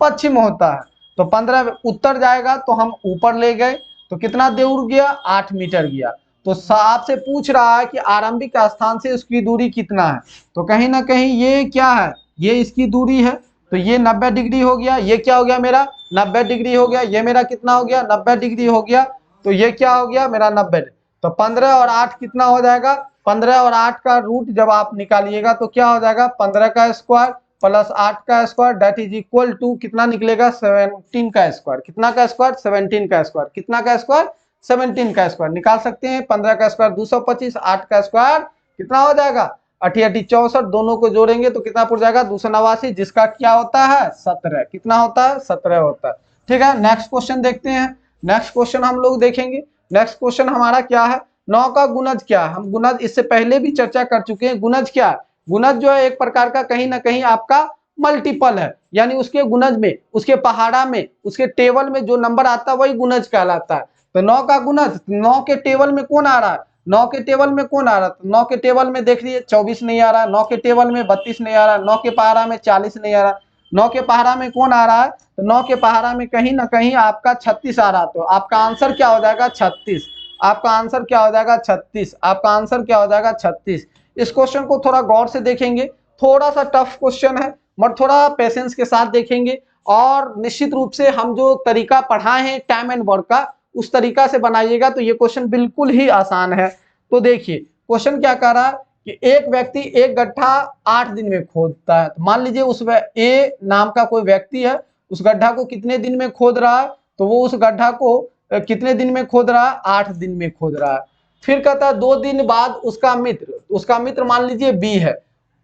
पश्चिम होता है। तो 15 उत्तर जाएगा तो हम ऊपर ले गए तो कितना दूर गया, 8 मीटर गया। तो आपसे पूछ रहा है कि आरंभिक स्थान से उसकी दूरी कितना है। तो कहीं ना कहीं ये क्या है, ये इसकी दूरी है। तो ये 90 डिग्री हो गया, ये क्या हो गया मेरा 90 डिग्री हो गया, ये मेरा कितना हो गया 90 डिग्री हो गया। तो ये क्या हो गया मेरा 90। तो 15 और 8 कितना हो जाएगा, 15 और 8 का रूट जब आप निकालिएगा तो क्या हो जाएगा, 15 का स्क्वायर प्लस 8 का square that is equal to कितना निकलेगा, 17 का स्क्वायर। कितना का स्क्वायर, 17 का स्क्वायर। कितना का स्क्वायर, 17 का स्क्वायर निकाल सकते हैं। 15 का स्क्वायर 225, 8 का स्क्वायर कितना हो जाएगा 8 8 64। दोनों को जोड़ेंगे तो कितना पड़ जाएगा 289, जिसका क्या होता है 17। कितना होता है 17 होता है। ठीक है, नेक्स्ट क्वेश्चन देखते हैं। नेक्स्ट क्वेश्चन हम लोग देखेंगे। नेक्स्ट क्वेश्चन हमारा क्या है, 9 का गुणज क्या है। हम गुणज इससे पहले भी चर्चा कर चुके हैं। गुणज क्या है, गुणज जो है एक प्रकार का कहीं ना कहीं आपका मल्टीपल है, यानी उसके गुणज में, उसके पहाड़ा में, उसके टेबल में जो नंबर आता है वही गुणज कहलाता है। तो 9 का गुणज, 9 के टेबल में कौन आ रहा है, 9 के टेबल में कौन आ रहा है, 9 के टेबल में देख लीजिए 24 नहीं आ रहा, 9 के टेबल में 32 नहीं आ रहा, 9 के पहाड़ा में 40 नहीं आ रहा। 9 के पहाड़ा में कौन आ रहा है, तो 9 के पहाड़ा में कहीं ना कहीं आपका 36 आ रहा। तो आपका आंसर क्या हो जाएगा 36। आपका आंसर क्या हो जाएगा 36। आपका आंसर क्या हो जाएगा 36। इस क्वेश्चन को थोड़ा गौर से देखेंगे, थोड़ा सा टफ क्वेश्चन है मगर थोड़ा पेशेंस के साथ देखेंगे, और निश्चित रूप से हम जो तरीका पढ़ाए हैं टाइम एंड वर्क का उस तरीका से बनाइएगा तो ये क्वेश्चन बिल्कुल ही आसान है। तो देखिए क्वेश्चन क्या कह रहा है कि एक व्यक्ति एक गड्ढा 8 दिन में खोदता है। तो मान लीजिए उस ए नाम का कोई व्यक्ति है, उस गड्ढा को कितने दिन में खोद रहा है, तो वो उस गड्ढा को कितने दिन में खोद रहा है, 8 दिन में खोद रहा है। फिर कहता है 2 दिन बाद उसका मित्र मान लीजिए बी है,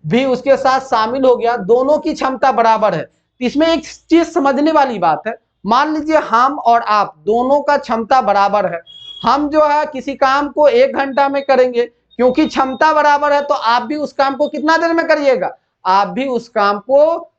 भी उसके साथ शामिल हो गया, दोनों की क्षमता बराबर है। इसमें एक चीज समझने वाली बात है, मान लीजिए हम और आप दोनों का क्षमता बराबर है, हम जो है किसी काम को 1 घंटा में करेंगे, क्योंकि क्षमता बराबर है तो आप भी उस काम को कितना देर में करिएगा, आप भी उस काम को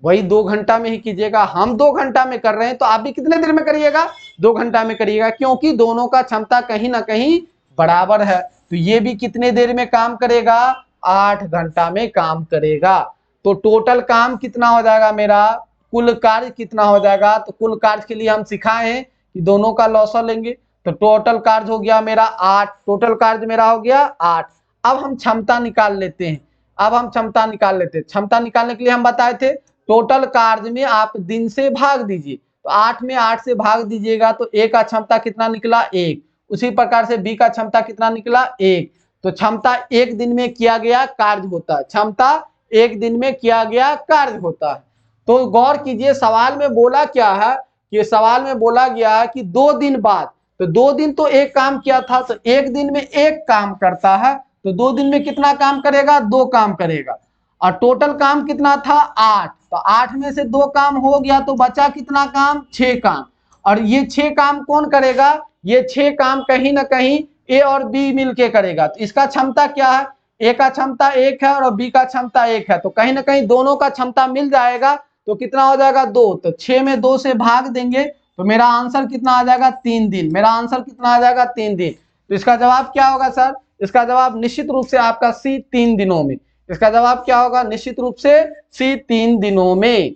वही 2 घंटा में ही कीजिएगा। हम 2 घंटा में कर रहे हैं तो आप भी कितने देर में करिएगा, 2 घंटा में करिएगा, क्योंकि दोनों का क्षमता कहीं ना कहीं बराबर है। तो ये भी कितने देर में काम करेगा, 8 घंटा में काम करेगा। तो टोटल काम कितना हो जाएगा मेरा, कुल कार्य कितना हो जाएगा, तो कुल कार्य के लिए हम सिखाए हैं कि दोनों का लॉसा लेंगे, तो टोटल कार्य हो गया मेरा 8, टोटल कार्य मेरा हो गया 8। अब हम क्षमता निकाल लेते हैं, क्षमता निकालने के लिए हम बताए थे टोटल कार्य में आप दिन से भाग दीजिए, तो 8 में 8 से भाग दीजिएगा तो ए का क्षमता कितना निकला 1, उसी प्रकार से बी का क्षमता कितना निकला 1। तो क्षमता 1 दिन में किया गया कार्य होता है, क्षमता 1 दिन में किया गया कार्य होता है। तो गौर कीजिए सवाल में बोला क्या है, कि सवाल में बोला गया है कि 2 दिन बाद, तो 2 दिन तो एक काम किया था, तो 1 दिन में 1 काम करता है, तो 2 दिन में कितना काम करेगा, 2 काम करेगा। और टोटल काम कितना था 8, तो 8 में से 2 काम हो गया तो बचा कितना काम, 6 काम। और ये 6 काम कौन करेगा, ये 6 काम कहीं ना कहीं ए और बी मिलके करेगा। तो इसका क्षमता क्या है, ए का क्षमता 1 है और बी का क्षमता 1 है, तो कहीं ना कहीं दोनों का क्षमता मिल जाएगा, तो कितना हो जाएगा 2। तो 6 में 2 से भाग देंगे तो मेरा आंसर कितना आ जाएगा 3 दिन, मेरा आंसर कितना आ जाएगा 3 दिन। तो इसका जवाब क्या होगा सर, इसका जवाब निश्चित रूप से आपका सी 3 दिनों में, इसका जवाब क्या होगा, निश्चित रूप से सी 3 दिनों में।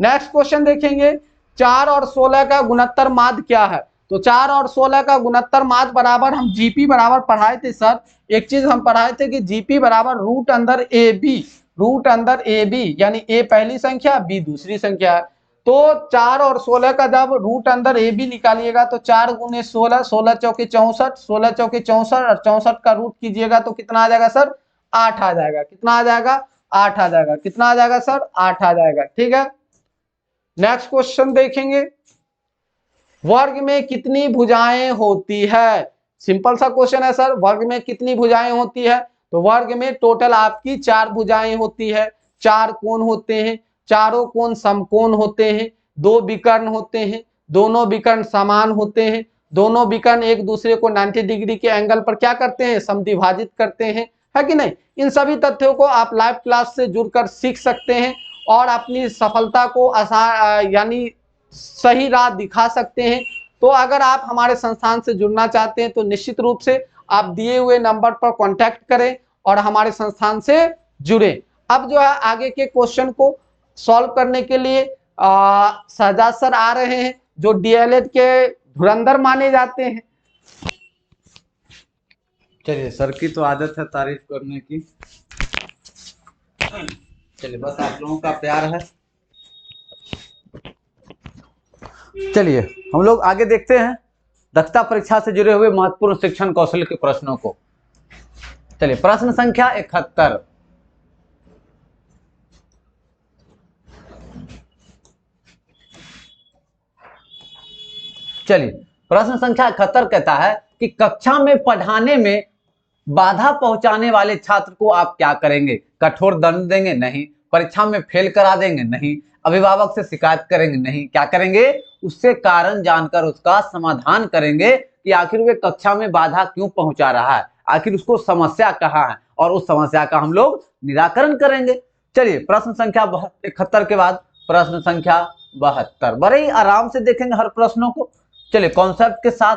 नेक्स्ट क्वेश्चन देखेंगे, 4 और 16 का गुणोत्तर माध्य क्या है। तो 4 और 16 का गुणोत्तर माध्य बराबर हम जीपी बराबर पढ़ाए थे सर, एक चीज हम पढ़ाए थे कि जीपी बराबर रूट अंदर ए बी, यानी ए पहली संख्या बी दूसरी संख्या है। तो 4 और 16 का जब रूट अंदर ए बी निकालिएगा तो 4 गुने 16, 16 चौके 64, 16 चौके 64 और 64 का रूट कीजिएगा तो कितना आ जाएगा सर, 8 आ जाएगा। कितना आ जाएगा, 8 आ जाएगा। कितना आ जाएगा सर, 8 आ जाएगा। ठीक है, नेक्स्ट क्वेश्चन देखेंगे, वर्ग में कितनी भुजाएं होती है। सिंपल सा क्वेश्चन है सर, वर्ग में कितनी भुजाएं होती है। तो वर्ग में टोटल आपकी 4 भुजाएं होती है, 4 कोण होते हैं, चारों कोण समकोण होते हैं, 2 विकर्ण होते हैं, दोनों विकर्ण समान होते हैं, दोनों विकर्ण एक दूसरे को 90 डिग्री के एंगल पर क्या करते हैं, समद्विभाजित करते हैं, है कि नहीं। इन सभी तथ्यों को आप लाइव क्लास से जुड़कर सीख सकते हैं और अपनी सफलता को आसान यानी सही राह दिखा सकते हैं। तो अगर आप हमारे संस्थान से जुड़ना चाहते हैं तो निश्चित रूप से आप दिए हुए नंबर पर कांटेक्ट करें और हमारे संस्थान से जुड़ें। अब जो है आगे के क्वेश्चन को सॉल्व करने के लिए शहजाद सर आ रहे हैं, जो डीएलएड के धुरंधर माने जाते हैं। चलिए, सर की तो आदत है तारीफ करने की, चलिए बस आप लोगों का प्यार है। चलिए हम लोग आगे देखते हैं दक्षता परीक्षा से जुड़े हुए महत्वपूर्ण शिक्षण कौशल के प्रश्नों को। चलिए, प्रश्न संख्या 71, चलिए प्रश्न संख्या 71 कहता है कि कक्षा में पढ़ाने में बाधा पहुंचाने वाले छात्र को आप क्या करेंगे। कठोर दंड देंगे? नहीं। परीक्षा में फेल करा देंगे? नहीं। अभिभावक से शिकायत करेंगे? नहीं। क्या करेंगे, उससे कारण जानकर उसका समाधान करेंगे कि आखिर वे कक्षा में बाधा क्यों पहुंचा रहा है, आखिर उसको समस्या कहाँ है, और उस समस्या का हम लोग निराकरण करेंगे। चलिए प्रश्न संख्या 71 के बाद प्रश्न संख्या 72, बड़े ही आराम से देखेंगे हर प्रश्नों को। चलिए कॉन्सेप्ट के साथ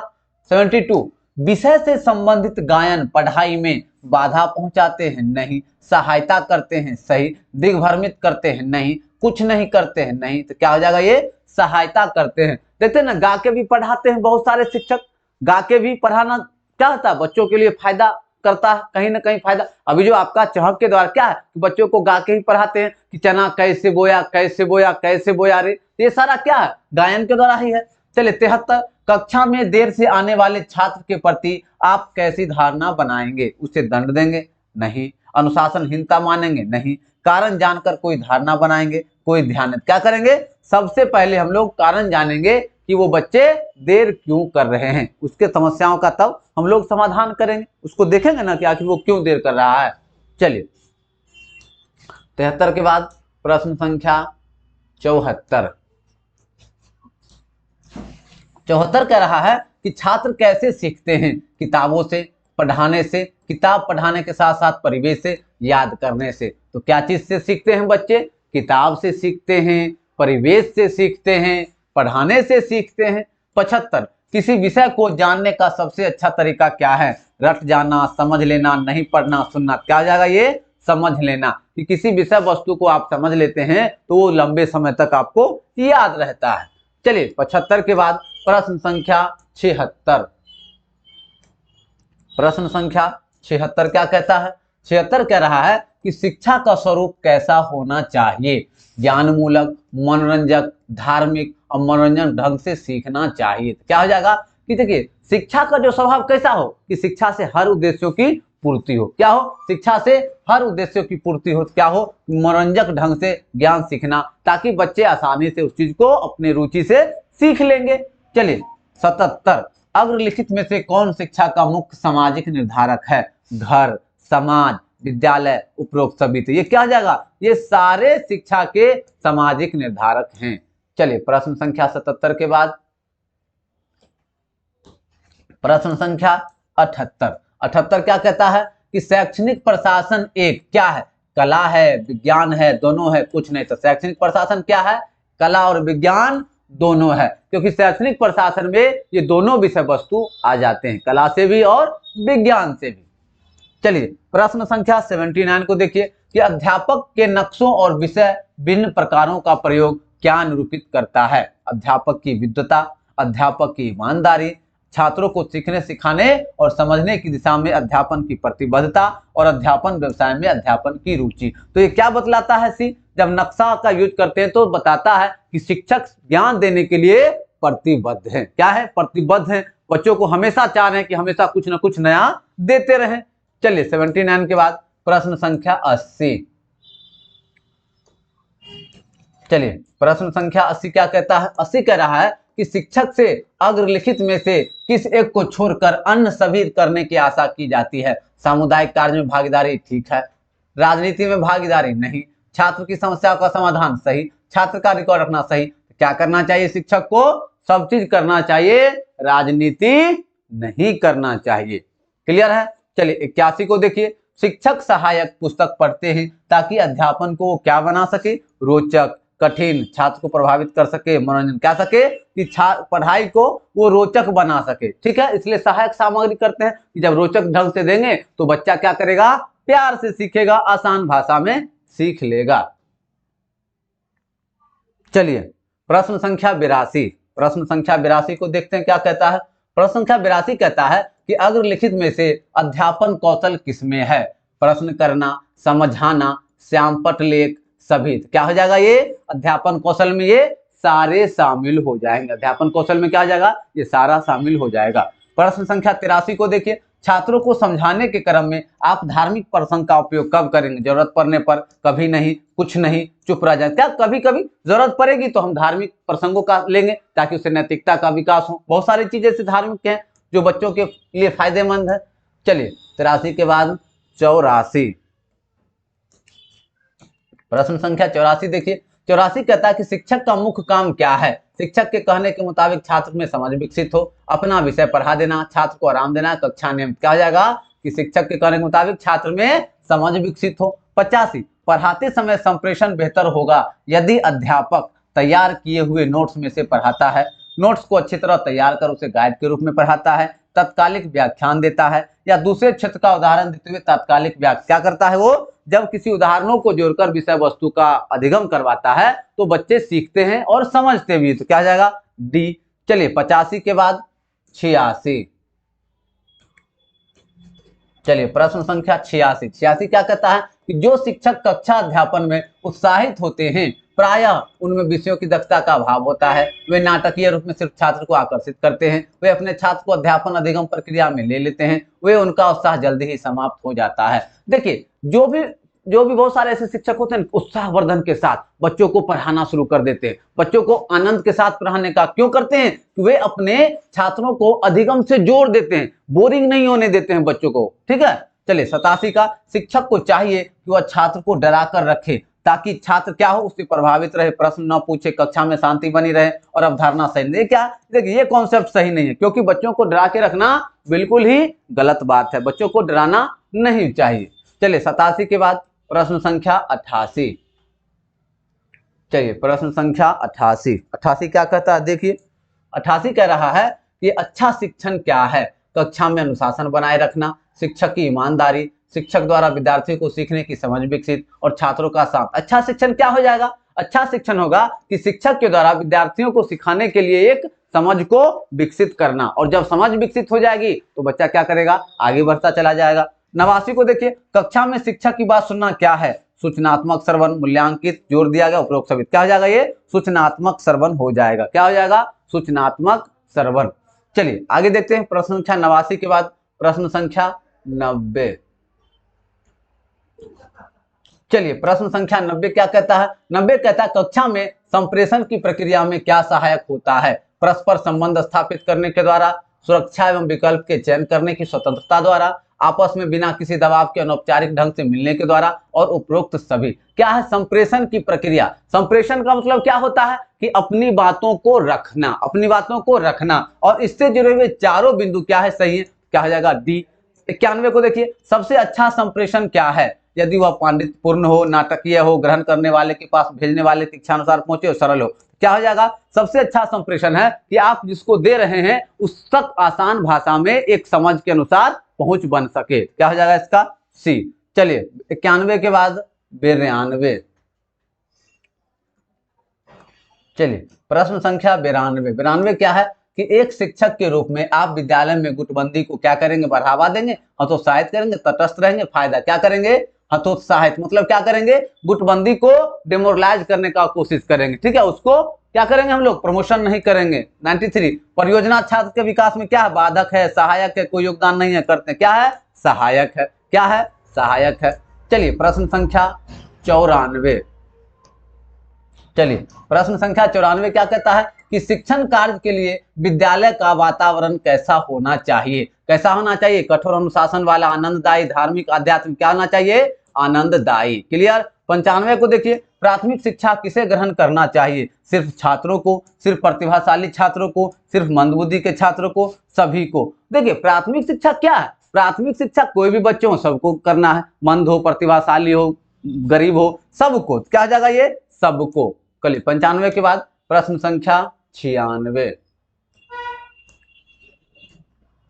72, विषय से संबंधित गायन पढ़ाई में बाधा पहुंचाते हैं? नहीं। सहायता करते हैं? सही। दिग्भ्रमित करते हैं? नहीं। कुछ नहीं करते हैं? नहीं। तो क्या हो जाएगा, ये सहायता करते हैं। देखते हैं ना, गा के भी पढ़ाते हैं बहुत सारे शिक्षक, गा के भी पढ़ाना क्या होता है, बच्चों के लिए फायदा करता है, कहीं ना कहीं फायदा। अभी जो आपका चहक के द्वारा क्या है, बच्चों को गा के ही पढ़ाते हैं कि चना कैसे बोया, कैसे बोया, कैसे बोया रे, ये सारा क्या है, गायन के द्वारा ही है। चलिए 73, कक्षा में देर से आने वाले छात्र के प्रति आप कैसी धारणा बनाएंगे। उसे दंड देंगे? नहीं। अनुशासनहीनता मानेंगे? नहीं। कारण जानकर कोई धारणा बनाएंगे? कोई ध्यान। क्या करेंगे, सबसे पहले हम लोग कारण जानेंगे कि वो बच्चे देर क्यों कर रहे हैं, उसके समस्याओं का तब हम लोग समाधान करेंगे, उसको देखेंगे ना कि आखिर वो क्यों देर कर रहा है। चलिए 73 के बाद प्रश्न संख्या 74 कह रहा है कि छात्र कैसे सीखते हैं? किताबों से, पढ़ाने से, किताब पढ़ाने के साथ साथ परिवेश से, याद करने से। तो क्या चीज से सीखते हैं बच्चे? किताब से सीखते हैं, परिवेश से सीखते हैं, पढ़ाने से सीखते हैं। 75 किसी विषय को जानने का सबसे अच्छा तरीका क्या है? रट जाना, समझ लेना, नहीं पढ़ना, सुनना। क्या हो जाएगा ये? समझ लेना। कि किसी विषय वस्तु को आप समझ लेते हैं तो वो लंबे समय तक आपको याद रहता है। चलिए 75 के बाद प्रश्न संख्या 76। प्रश्न संख्या 76 क्या कहता है? 76 कह रहा है कि शिक्षा का स्वरूप कैसा होना चाहिए? ज्ञानमूलक, मनोरंजक, धार्मिक और मनोरंजन ढंग से सीखना चाहिए। क्या हो जाएगा कि देखिए शिक्षा का जो स्वभाव कैसा हो कि शिक्षा से हर उद्देश्यों की पूर्ति हो। क्या हो? शिक्षा से हर उद्देश्यों की पूर्ति हो। क्या हो? मनोरंजक ढंग से ज्ञान सीखना, ताकि बच्चे आसानी से उस चीज को अपने रुचि से सीख लेंगे। चलिए 77 अग्रलिखित में से कौन शिक्षा का मुख्य सामाजिक निर्धारक है? घर, समाज, विद्यालय, उपरोक्त सभी। तो ये क्या हो जाएगा? ये सारे शिक्षा के सामाजिक निर्धारक हैं। चलिए प्रश्न संख्या 77 के बाद प्रश्न संख्या 78। 78 क्या कहता है कि शैक्षणिक प्रशासन एक क्या है? कला है, विज्ञान है, दोनों है, कुछ नहीं। तो शैक्षणिक प्रशासन क्या है? कला और विज्ञान दोनों है, क्योंकि शैक्षणिक प्रशासन में ये दोनों विषय वस्तु आ जाते हैं, कला से भी और विज्ञान से भी। चलिए प्रश्न संख्या 79 को देखिए कि अध्यापक के नक्शों और विषय भिन्न प्रकारों का प्रयोग क्या निरूपित करता है? अध्यापक की विद्वता, अध्यापक की ईमानदारी, छात्रों को सीखने सिखाने और समझने की दिशा में अध्यापन की प्रतिबद्धता और अध्यापन व्यवसाय में अध्यापन की रुचि। तो ये क्या बतलाता है सी? जब नक्शा का यूज करते हैं तो बताता है कि शिक्षक ज्ञान देने के लिए प्रतिबद्ध है। क्या है? प्रतिबद्ध है। बच्चों को हमेशा चाह रहे हैं कि हमेशा कुछ ना कुछ नया देते रहें। चलिए 79 के बाद प्रश्न संख्या 80। चलिए प्रश्न संख्या 80 क्या कहता है? 80 कह रहा है कि शिक्षक से अग्रलिखित में से किस एक को छोड़कर अन्य सभी करने की आशा की जाती है? सामुदायिक कार्य में भागीदारी ठीक है, राजनीति में भागीदारी नहीं, छात्र की समस्या का समाधान सही, छात्र का रिकॉर्ड रखना सही। क्या करना चाहिए शिक्षक को? सब चीज करना चाहिए, राजनीति नहीं करना चाहिए। क्लियर है? चलिए 81 को देखिए, शिक्षक सहायक पुस्तक पढ़ते हैं ताकि अध्यापन को क्या बना सके? रोचक, कठिन, छात्र को प्रभावित कर सके, मनोरंजन क्या सके कि पढ़ाई को वो रोचक बना सके। ठीक है, इसलिए सहायक सामग्री करते हैं कि जब रोचक ढंग से देंगे तो बच्चा क्या करेगा? प्यार से सीखेगा, आसान भाषा में सीख लेगा। चलिए प्रश्न संख्या 82। प्रश्न संख्या 82 को देखते हैं क्या कहता है? प्रश्न संख्या 82 कहता है कि अग्रलिखित में से अध्यापन कौशल किसमें है? प्रश्न करना, समझाना, श्यामपट लेख, सभी। क्या हो जाएगा? ये अध्यापन कौशल में ये सारे शामिल हो जाएंगे। अध्यापन कौशल में क्या हो जाएगा? ये सारा शामिल हो जाएगा। प्रश्न संख्या 83 को देखिए, छात्रों को समझाने के क्रम में आप धार्मिक प्रसंग का उपयोग कब करेंगे? जरूरत पड़ने पर, कभी नहीं, कुछ नहीं, चुप रह जाए। क्या कभी कभी जरूरत पड़ेगी तो हम धार्मिक प्रसंगों का लेंगे ताकि उससे नैतिकता का विकास हो। बहुत सारी चीजें से धार्मिक हैं जो बच्चों के लिए फायदेमंद है। चलिए 83 के बाद 84। प्रश्न संख्या 84 देखिए, 84 कहता है कि शिक्षक का मुख्य काम क्या है? शिक्षक के कहने के मुताबिक छात्र में समझ विकसित हो, अपना विषय पढ़ा देना, छात्र को आराम देना, कक्षा नियम। क्या हो जाएगा कि शिक्षक के कहने के मुताबिक छात्र में समझ विकसित हो। 85 पढ़ाते समय संप्रेषण बेहतर होगा यदि अध्यापक तैयार किए हुए नोट्स में से पढ़ाता है, नोट्स को अच्छी तरह तैयार कर उसे गाइड के रूप में पढ़ाता है, तत्कालिक व्याख्यान देता है, या दूसरे क्षेत्र का उदाहरण देते हुए तात्कालिक व्याख्या क्या करता है? वो जब किसी उदाहरणों को जोड़कर विषय वस्तु का अधिगम करवाता है तो बच्चे सीखते हैं और समझते भी। तो क्या हो जाएगा? डी। चलिए 85 के बाद 86। चलिए प्रश्न संख्या 86। 86 क्या कहता है कि जो शिक्षक कक्षा अध्यापन में उत्साहित होते हैं प्रायः उनमें विषयों की दक्षता का अभाव होता है। वे नाटकीय रूप में सिर्फ छात्र को आकर्षित करते हैं, वे अपने छात्र को अध्यापन अधिगम प्रक्रिया में ले लेते हैं, वे उनका उत्साह जल्दी ही समाप्त हो जाता है। देखिए जो भी बहुत सारे ऐसे शिक्षक होते हैं उत्साहवर्धन के साथ बच्चों को पढ़ाना शुरू कर देते हैं, बच्चों को आनंद के साथ पढ़ाने का क्यों करते हैं? वे अपने छात्रों को अधिगम से जोड़ देते हैं, बोरिंग नहीं होने देते हैं बच्चों को। ठीक है, चलिए 87 का, शिक्षक को चाहिए कि वह छात्र को डरा कर रखे ताकि छात्र क्या हो, उससे प्रभावित रहे, प्रश्न न पूछे, कक्षा में शांति बनी रहे और अवधारणा सही नहीं। क्या देखिए, ये कॉन्सेप्ट सही नहीं है, क्योंकि बच्चों को डरा के रखना बिल्कुल ही गलत बात है। बच्चों को डराना नहीं चाहिए। चलिए 87 के बाद प्रश्न संख्या 88। चलिए प्रश्न संख्या 88। 88 क्या कहता है, देखिए 88 कह रहा है कि अच्छा शिक्षण क्या है। कक्षा में अनुशासन बनाए रखना, शिक्षक की ईमानदारी, शिक्षक द्वारा विद्यार्थियों को सीखने की समझ विकसित और छात्रों का साथ। अच्छा शिक्षण क्या हो जाएगा, अच्छा शिक्षण होगा कि शिक्षक के द्वारा विद्यार्थियों को सिखाने के लिए एक समझ को विकसित करना, और जब समझ विकसित हो जाएगी तो बच्चा क्या करेगा, आगे बढ़ता चला जाएगा। 89 को देखिए, कक्षा में शिक्षक की बात सुनना क्या है, सूचनात्मक श्रवण, मूल्यांकित, जोर दिया गया, उपरोक्त सभी। क्या हो जाएगा, ये सूचनात्मक श्रवण हो जाएगा। क्या हो जाएगा, सूचनात्मक श्रवण। चलिए आगे देखते हैं प्रश्न संख्या 89 के बाद प्रश्न संख्या 90। चलिए प्रश्न संख्या 90 क्या कहता है, 90 कहता है कक्षा में संप्रेषण की प्रक्रिया में क्या सहायक होता है। परस्पर संबंध स्थापित करने के द्वारा, सुरक्षा एवं विकल्प के चयन करने की स्वतंत्रता द्वारा, आपस में बिना किसी दबाव के अनौपचारिक ढंग से मिलने के द्वारा, और उपरोक्त सभी। क्या है संप्रेषण की प्रक्रिया। संप्रेषण का मतलब क्या होता है कि अपनी बातों को रखना, अपनी बातों को रखना, और इससे जुड़े हुए चारों बिंदु क्या है, सही है। क्या हो जाएगा, डी। 91 को देखिए, सबसे अच्छा संप्रेषण क्या है, यदि वह पांडित्यपूर्ण हो, नाटकीय हो, ग्रहण करने वाले के पास भेजने वाले की इच्छा अनुसार पहुंचे और सरल हो। क्या हो जाएगा, सबसे अच्छा संप्रेषण है कि आप जिसको दे रहे हैं उस तक आसान भाषा में एक समझ के अनुसार पहुंच बन सके। क्या हो जाएगा इसका, सी। चलिए 91 के बाद 92। चलिए प्रश्न संख्या 92। 92 क्या है कि एक शिक्षक के रूप में आप विद्यालय में गुटबंदी को क्या करेंगे, बढ़ावा देंगे, हतोत्साहित करेंगे, तटस्थ रहेंगे, फायदा क्या करेंगे, हतोत्साहित मतलब क्या करेंगे, गुटबंदी को डिमोरलाइज करने का कोशिश करेंगे। ठीक है, उसको क्या करेंगे हम लोग, प्रमोशन नहीं करेंगे। 93 परियोजना छात्र के विकास में क्या है, बाधक है, सहायक है, कोई योगदान नहीं है, करते क्या है, सहायक है। क्या है, सहायक है। चलिए प्रश्न संख्या 94। चलिए प्रश्न संख्या 94 क्या कहता है कि शिक्षण कार्य के लिए विद्यालय का वातावरण कैसा होना चाहिए। कैसा होना चाहिए, कठोर अनुशासन वाला, आनंददायी, धार्मिक, आध्यात्मिक। क्या होना चाहिए, आनंददायी। क्लियर। 95 को देखिए, प्राथमिक शिक्षा किसे ग्रहण करना चाहिए, सिर्फ छात्रों को, सिर्फ प्रतिभाशाली छात्रों को, सिर्फ मंदबुद्धि के छात्रों को, सभी को। देखिए प्राथमिक शिक्षा क्या है, प्राथमिक शिक्षा कोई भी बच्चों सबको करना है, मंद हो, प्रतिभाशाली हो, गरीब हो, सबको। क्या हो जाएगा, ये सबको। कल 95 के बाद प्रश्न संख्या 96।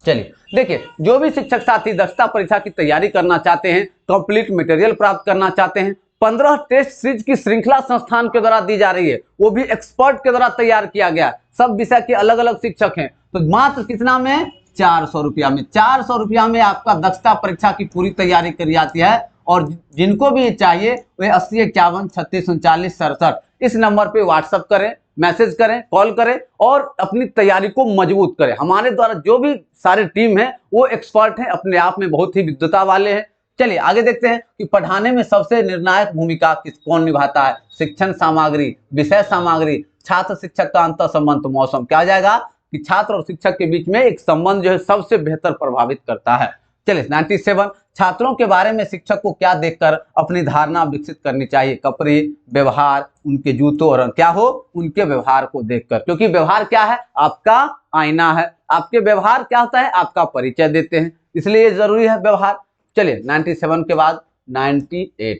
चलिए देखिए, जो भी शिक्षक साथी दक्षता परीक्षा की तैयारी करना चाहते हैं, कंप्लीट मटेरियल प्राप्त करना चाहते हैं, 15 टेस्ट सीरीज की श्रृंखला संस्थान के द्वारा दी जा रही है, वो भी एक्सपर्ट के द्वारा तैयार किया गया। सब विषय के अलग अलग शिक्षक हैं, तो मात्र कितना में, 400 रुपया में। 400 रुपया में आपका दक्षता परीक्षा की पूरी तैयारी करी जाती है। और जिनको भी चाहिए वे 80 51 36 39 67 इस नंबर पे व्हाट्सएप करें, मैसेज करें, कॉल करें और अपनी तैयारी को मजबूत करें। हमारे द्वारा जो भी सारे टीम है वो एक्सपर्ट हैं, अपने आप में बहुत ही विद्वता वाले हैं। चलिए आगे देखते हैं कि पढ़ाने में सबसे निर्णायक भूमिका कौन निभाता है। शिक्षण सामग्री, विषय सामग्री, छात्र शिक्षक का अंतर संबंध, तो मौसम। क्या हो जाएगा कि छात्र और शिक्षक के बीच में एक संबंध जो है सबसे बेहतर प्रभावित करता है। चलिए 97 छात्रों के बारे में शिक्षक को क्या देखकर अपनी धारणा विकसित करनी चाहिए। कपड़े, व्यवहार, उनके जूतों और क्या हो, उनके व्यवहार को देखकर, क्योंकि व्यवहार क्या है, आपका आईना है। आपके व्यवहार क्या होता है, आपका परिचय देते हैं, इसलिए ये जरूरी है व्यवहार। चलिए 97 के बाद 98।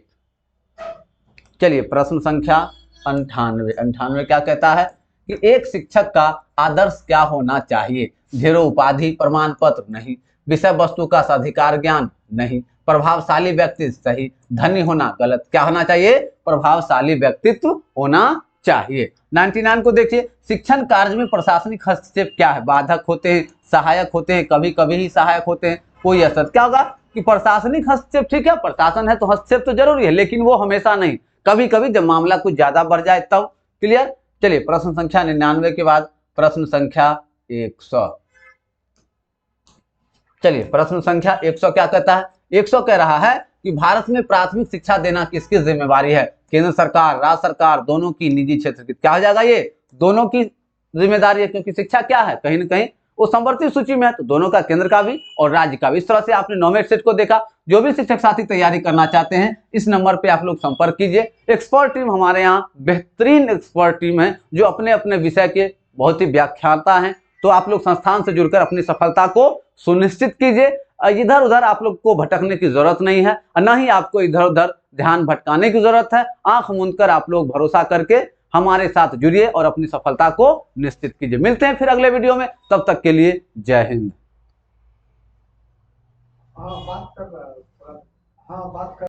चलिए प्रश्न संख्या 98। 98 क्या कहता है कि एक शिक्षक का आदर्श क्या होना चाहिए। ढेरों उपाधि, प्रमाण पत्र नहीं, विषय वस्तु का साधिकार ज्ञान नहीं, प्रभावशाली व्यक्तित्व सही, धनी होना गलत। क्या होना चाहिए, प्रभावशाली व्यक्तित्व होना चाहिए। 99 को देखिए, शिक्षण कार्य में प्रशासनिक हस्तक्षेप क्या है। बाधक होते हैं, सहायक होते हैं, कभी कभी ही सहायक होते हैं, कोई असर। क्या होगा कि प्रशासनिक हस्तक्षेप, ठीक है, प्रशासन है तो हस्तक्षेप तो जरूरी है, लेकिन वो हमेशा नहीं, कभी कभी जब मामला कुछ ज्यादा बढ़ जाए तब। क्लियर। चलिए प्रश्न संख्या 99 के बाद प्रश्न संख्या 100। चलिए प्रश्न संख्या 100 क्या कहता है। 100 कह रहा है कि भारत में प्राथमिक शिक्षा देना किसकी जिम्मेवारी है। केंद्र सरकार, राज्य सरकार, दोनों की, निजी क्षेत्र की। क्या हो जाएगा, ये दोनों की जिम्मेदारी है, क्योंकि शिक्षा क्या है, कहीं ना कहीं वो समवर्ती सूची में है, तो दोनों का, केंद्र का भी और राज्य का भी। इस तरह से आपने नॉमिनेट सेट को देखा। जो भी शिक्षक साथी तैयारी करना चाहते हैं इस नंबर पे आप लोग संपर्क कीजिए। एक्सपर्ट टीम हमारे यहाँ बेहतरीन एक्सपर्ट टीम है जो अपने अपने विषय के बहुत ही व्याख्याता हैं। तो आप लोग संस्थान से जुड़कर अपनी सफलता को सुनिश्चित कीजिए। इधर उधर आप लोग को भटकने की जरूरत नहीं है, न ही आपको इधर उधर ध्यान भटकाने की जरूरत है। आंख मूंद कर आप लोग भरोसा करके हमारे साथ जुड़िए और अपनी सफलता को निश्चित कीजिए। मिलते हैं फिर अगले वीडियो में, तब तक के लिए जय हिंद। हाँ बात कर रहा है। हाँ बात कर